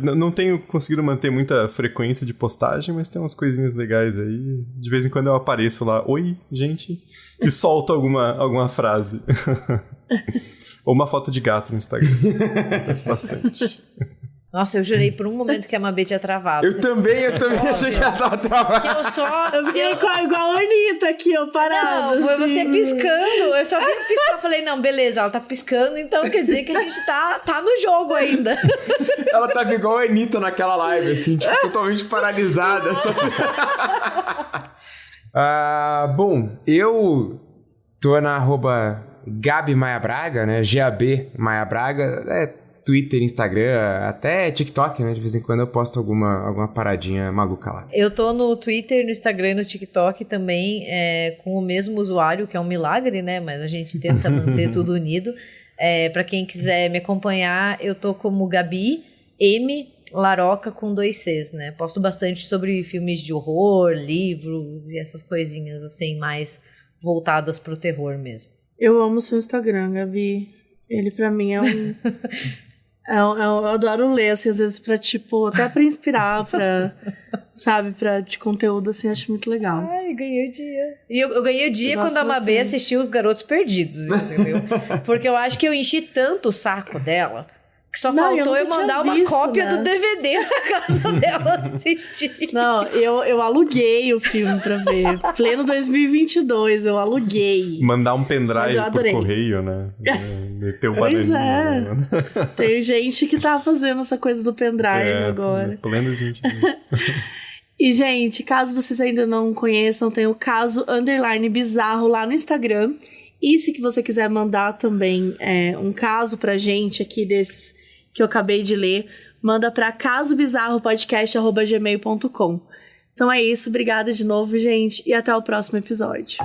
Não tenho conseguido manter muita frequência de postagem, mas tem umas coisinhas legais aí. De vez em quando eu apareço lá, oi, gente, e solto alguma frase. Ou uma foto de gato no Instagram. Acontece bastante. Nossa, eu jurei por um momento que a Mabê tinha travado. Eu também achei que ela tava travada. Eu fiquei igual a Anitta aqui, ó, parada. Não, foi você piscando. Eu só vi piscar. Falei, não, beleza, ela tá piscando, então quer dizer que a gente tá no jogo ainda. Ela tava igual a Anitta naquela live, assim, tipo, totalmente paralisada. Bom, eu tô na arroba Gabi Maia Braga, né? GAB Maia Braga. Twitter, Instagram, até TikTok, né? De vez em quando eu posto alguma paradinha maluca lá. Eu tô no Twitter, no Instagram e no TikTok também, com o mesmo usuário, que é um milagre, né? Mas a gente tenta manter tudo unido. Pra quem quiser me acompanhar, eu tô como Gabi M. Laroca com 2 Cs, né? Posto bastante sobre filmes de horror, livros e essas coisinhas, assim, mais voltadas pro terror mesmo. Eu amo seu Instagram, Gabi. Ele pra mim é um... Eu adoro ler, assim, às vezes pra, tipo, até pra inspirar, de conteúdo, assim, acho muito legal. Ai, ganhei o dia. E eu ganhei o dia quando a Mabê assistiu Os Garotos Perdidos, entendeu? Porque eu acho que eu enchi tanto o saco dela que só faltou eu mandar uma cópia do DVD na casa dela assistir. Não, eu aluguei o filme pra ver. Pleno 2022, eu aluguei. Mandar um pendrive por correio, né? Meter o bananinho. Tem gente que tá fazendo essa coisa do pendrive agora. Pleno 2022. E, gente, caso vocês ainda não conheçam, tem o Caso _Bizarro lá no Instagram. E se você quiser mandar também um caso pra gente aqui desse que eu acabei de ler, manda pra casobizarropodcast@gmail.com. Então é isso, obrigada de novo, gente, e até o próximo episódio.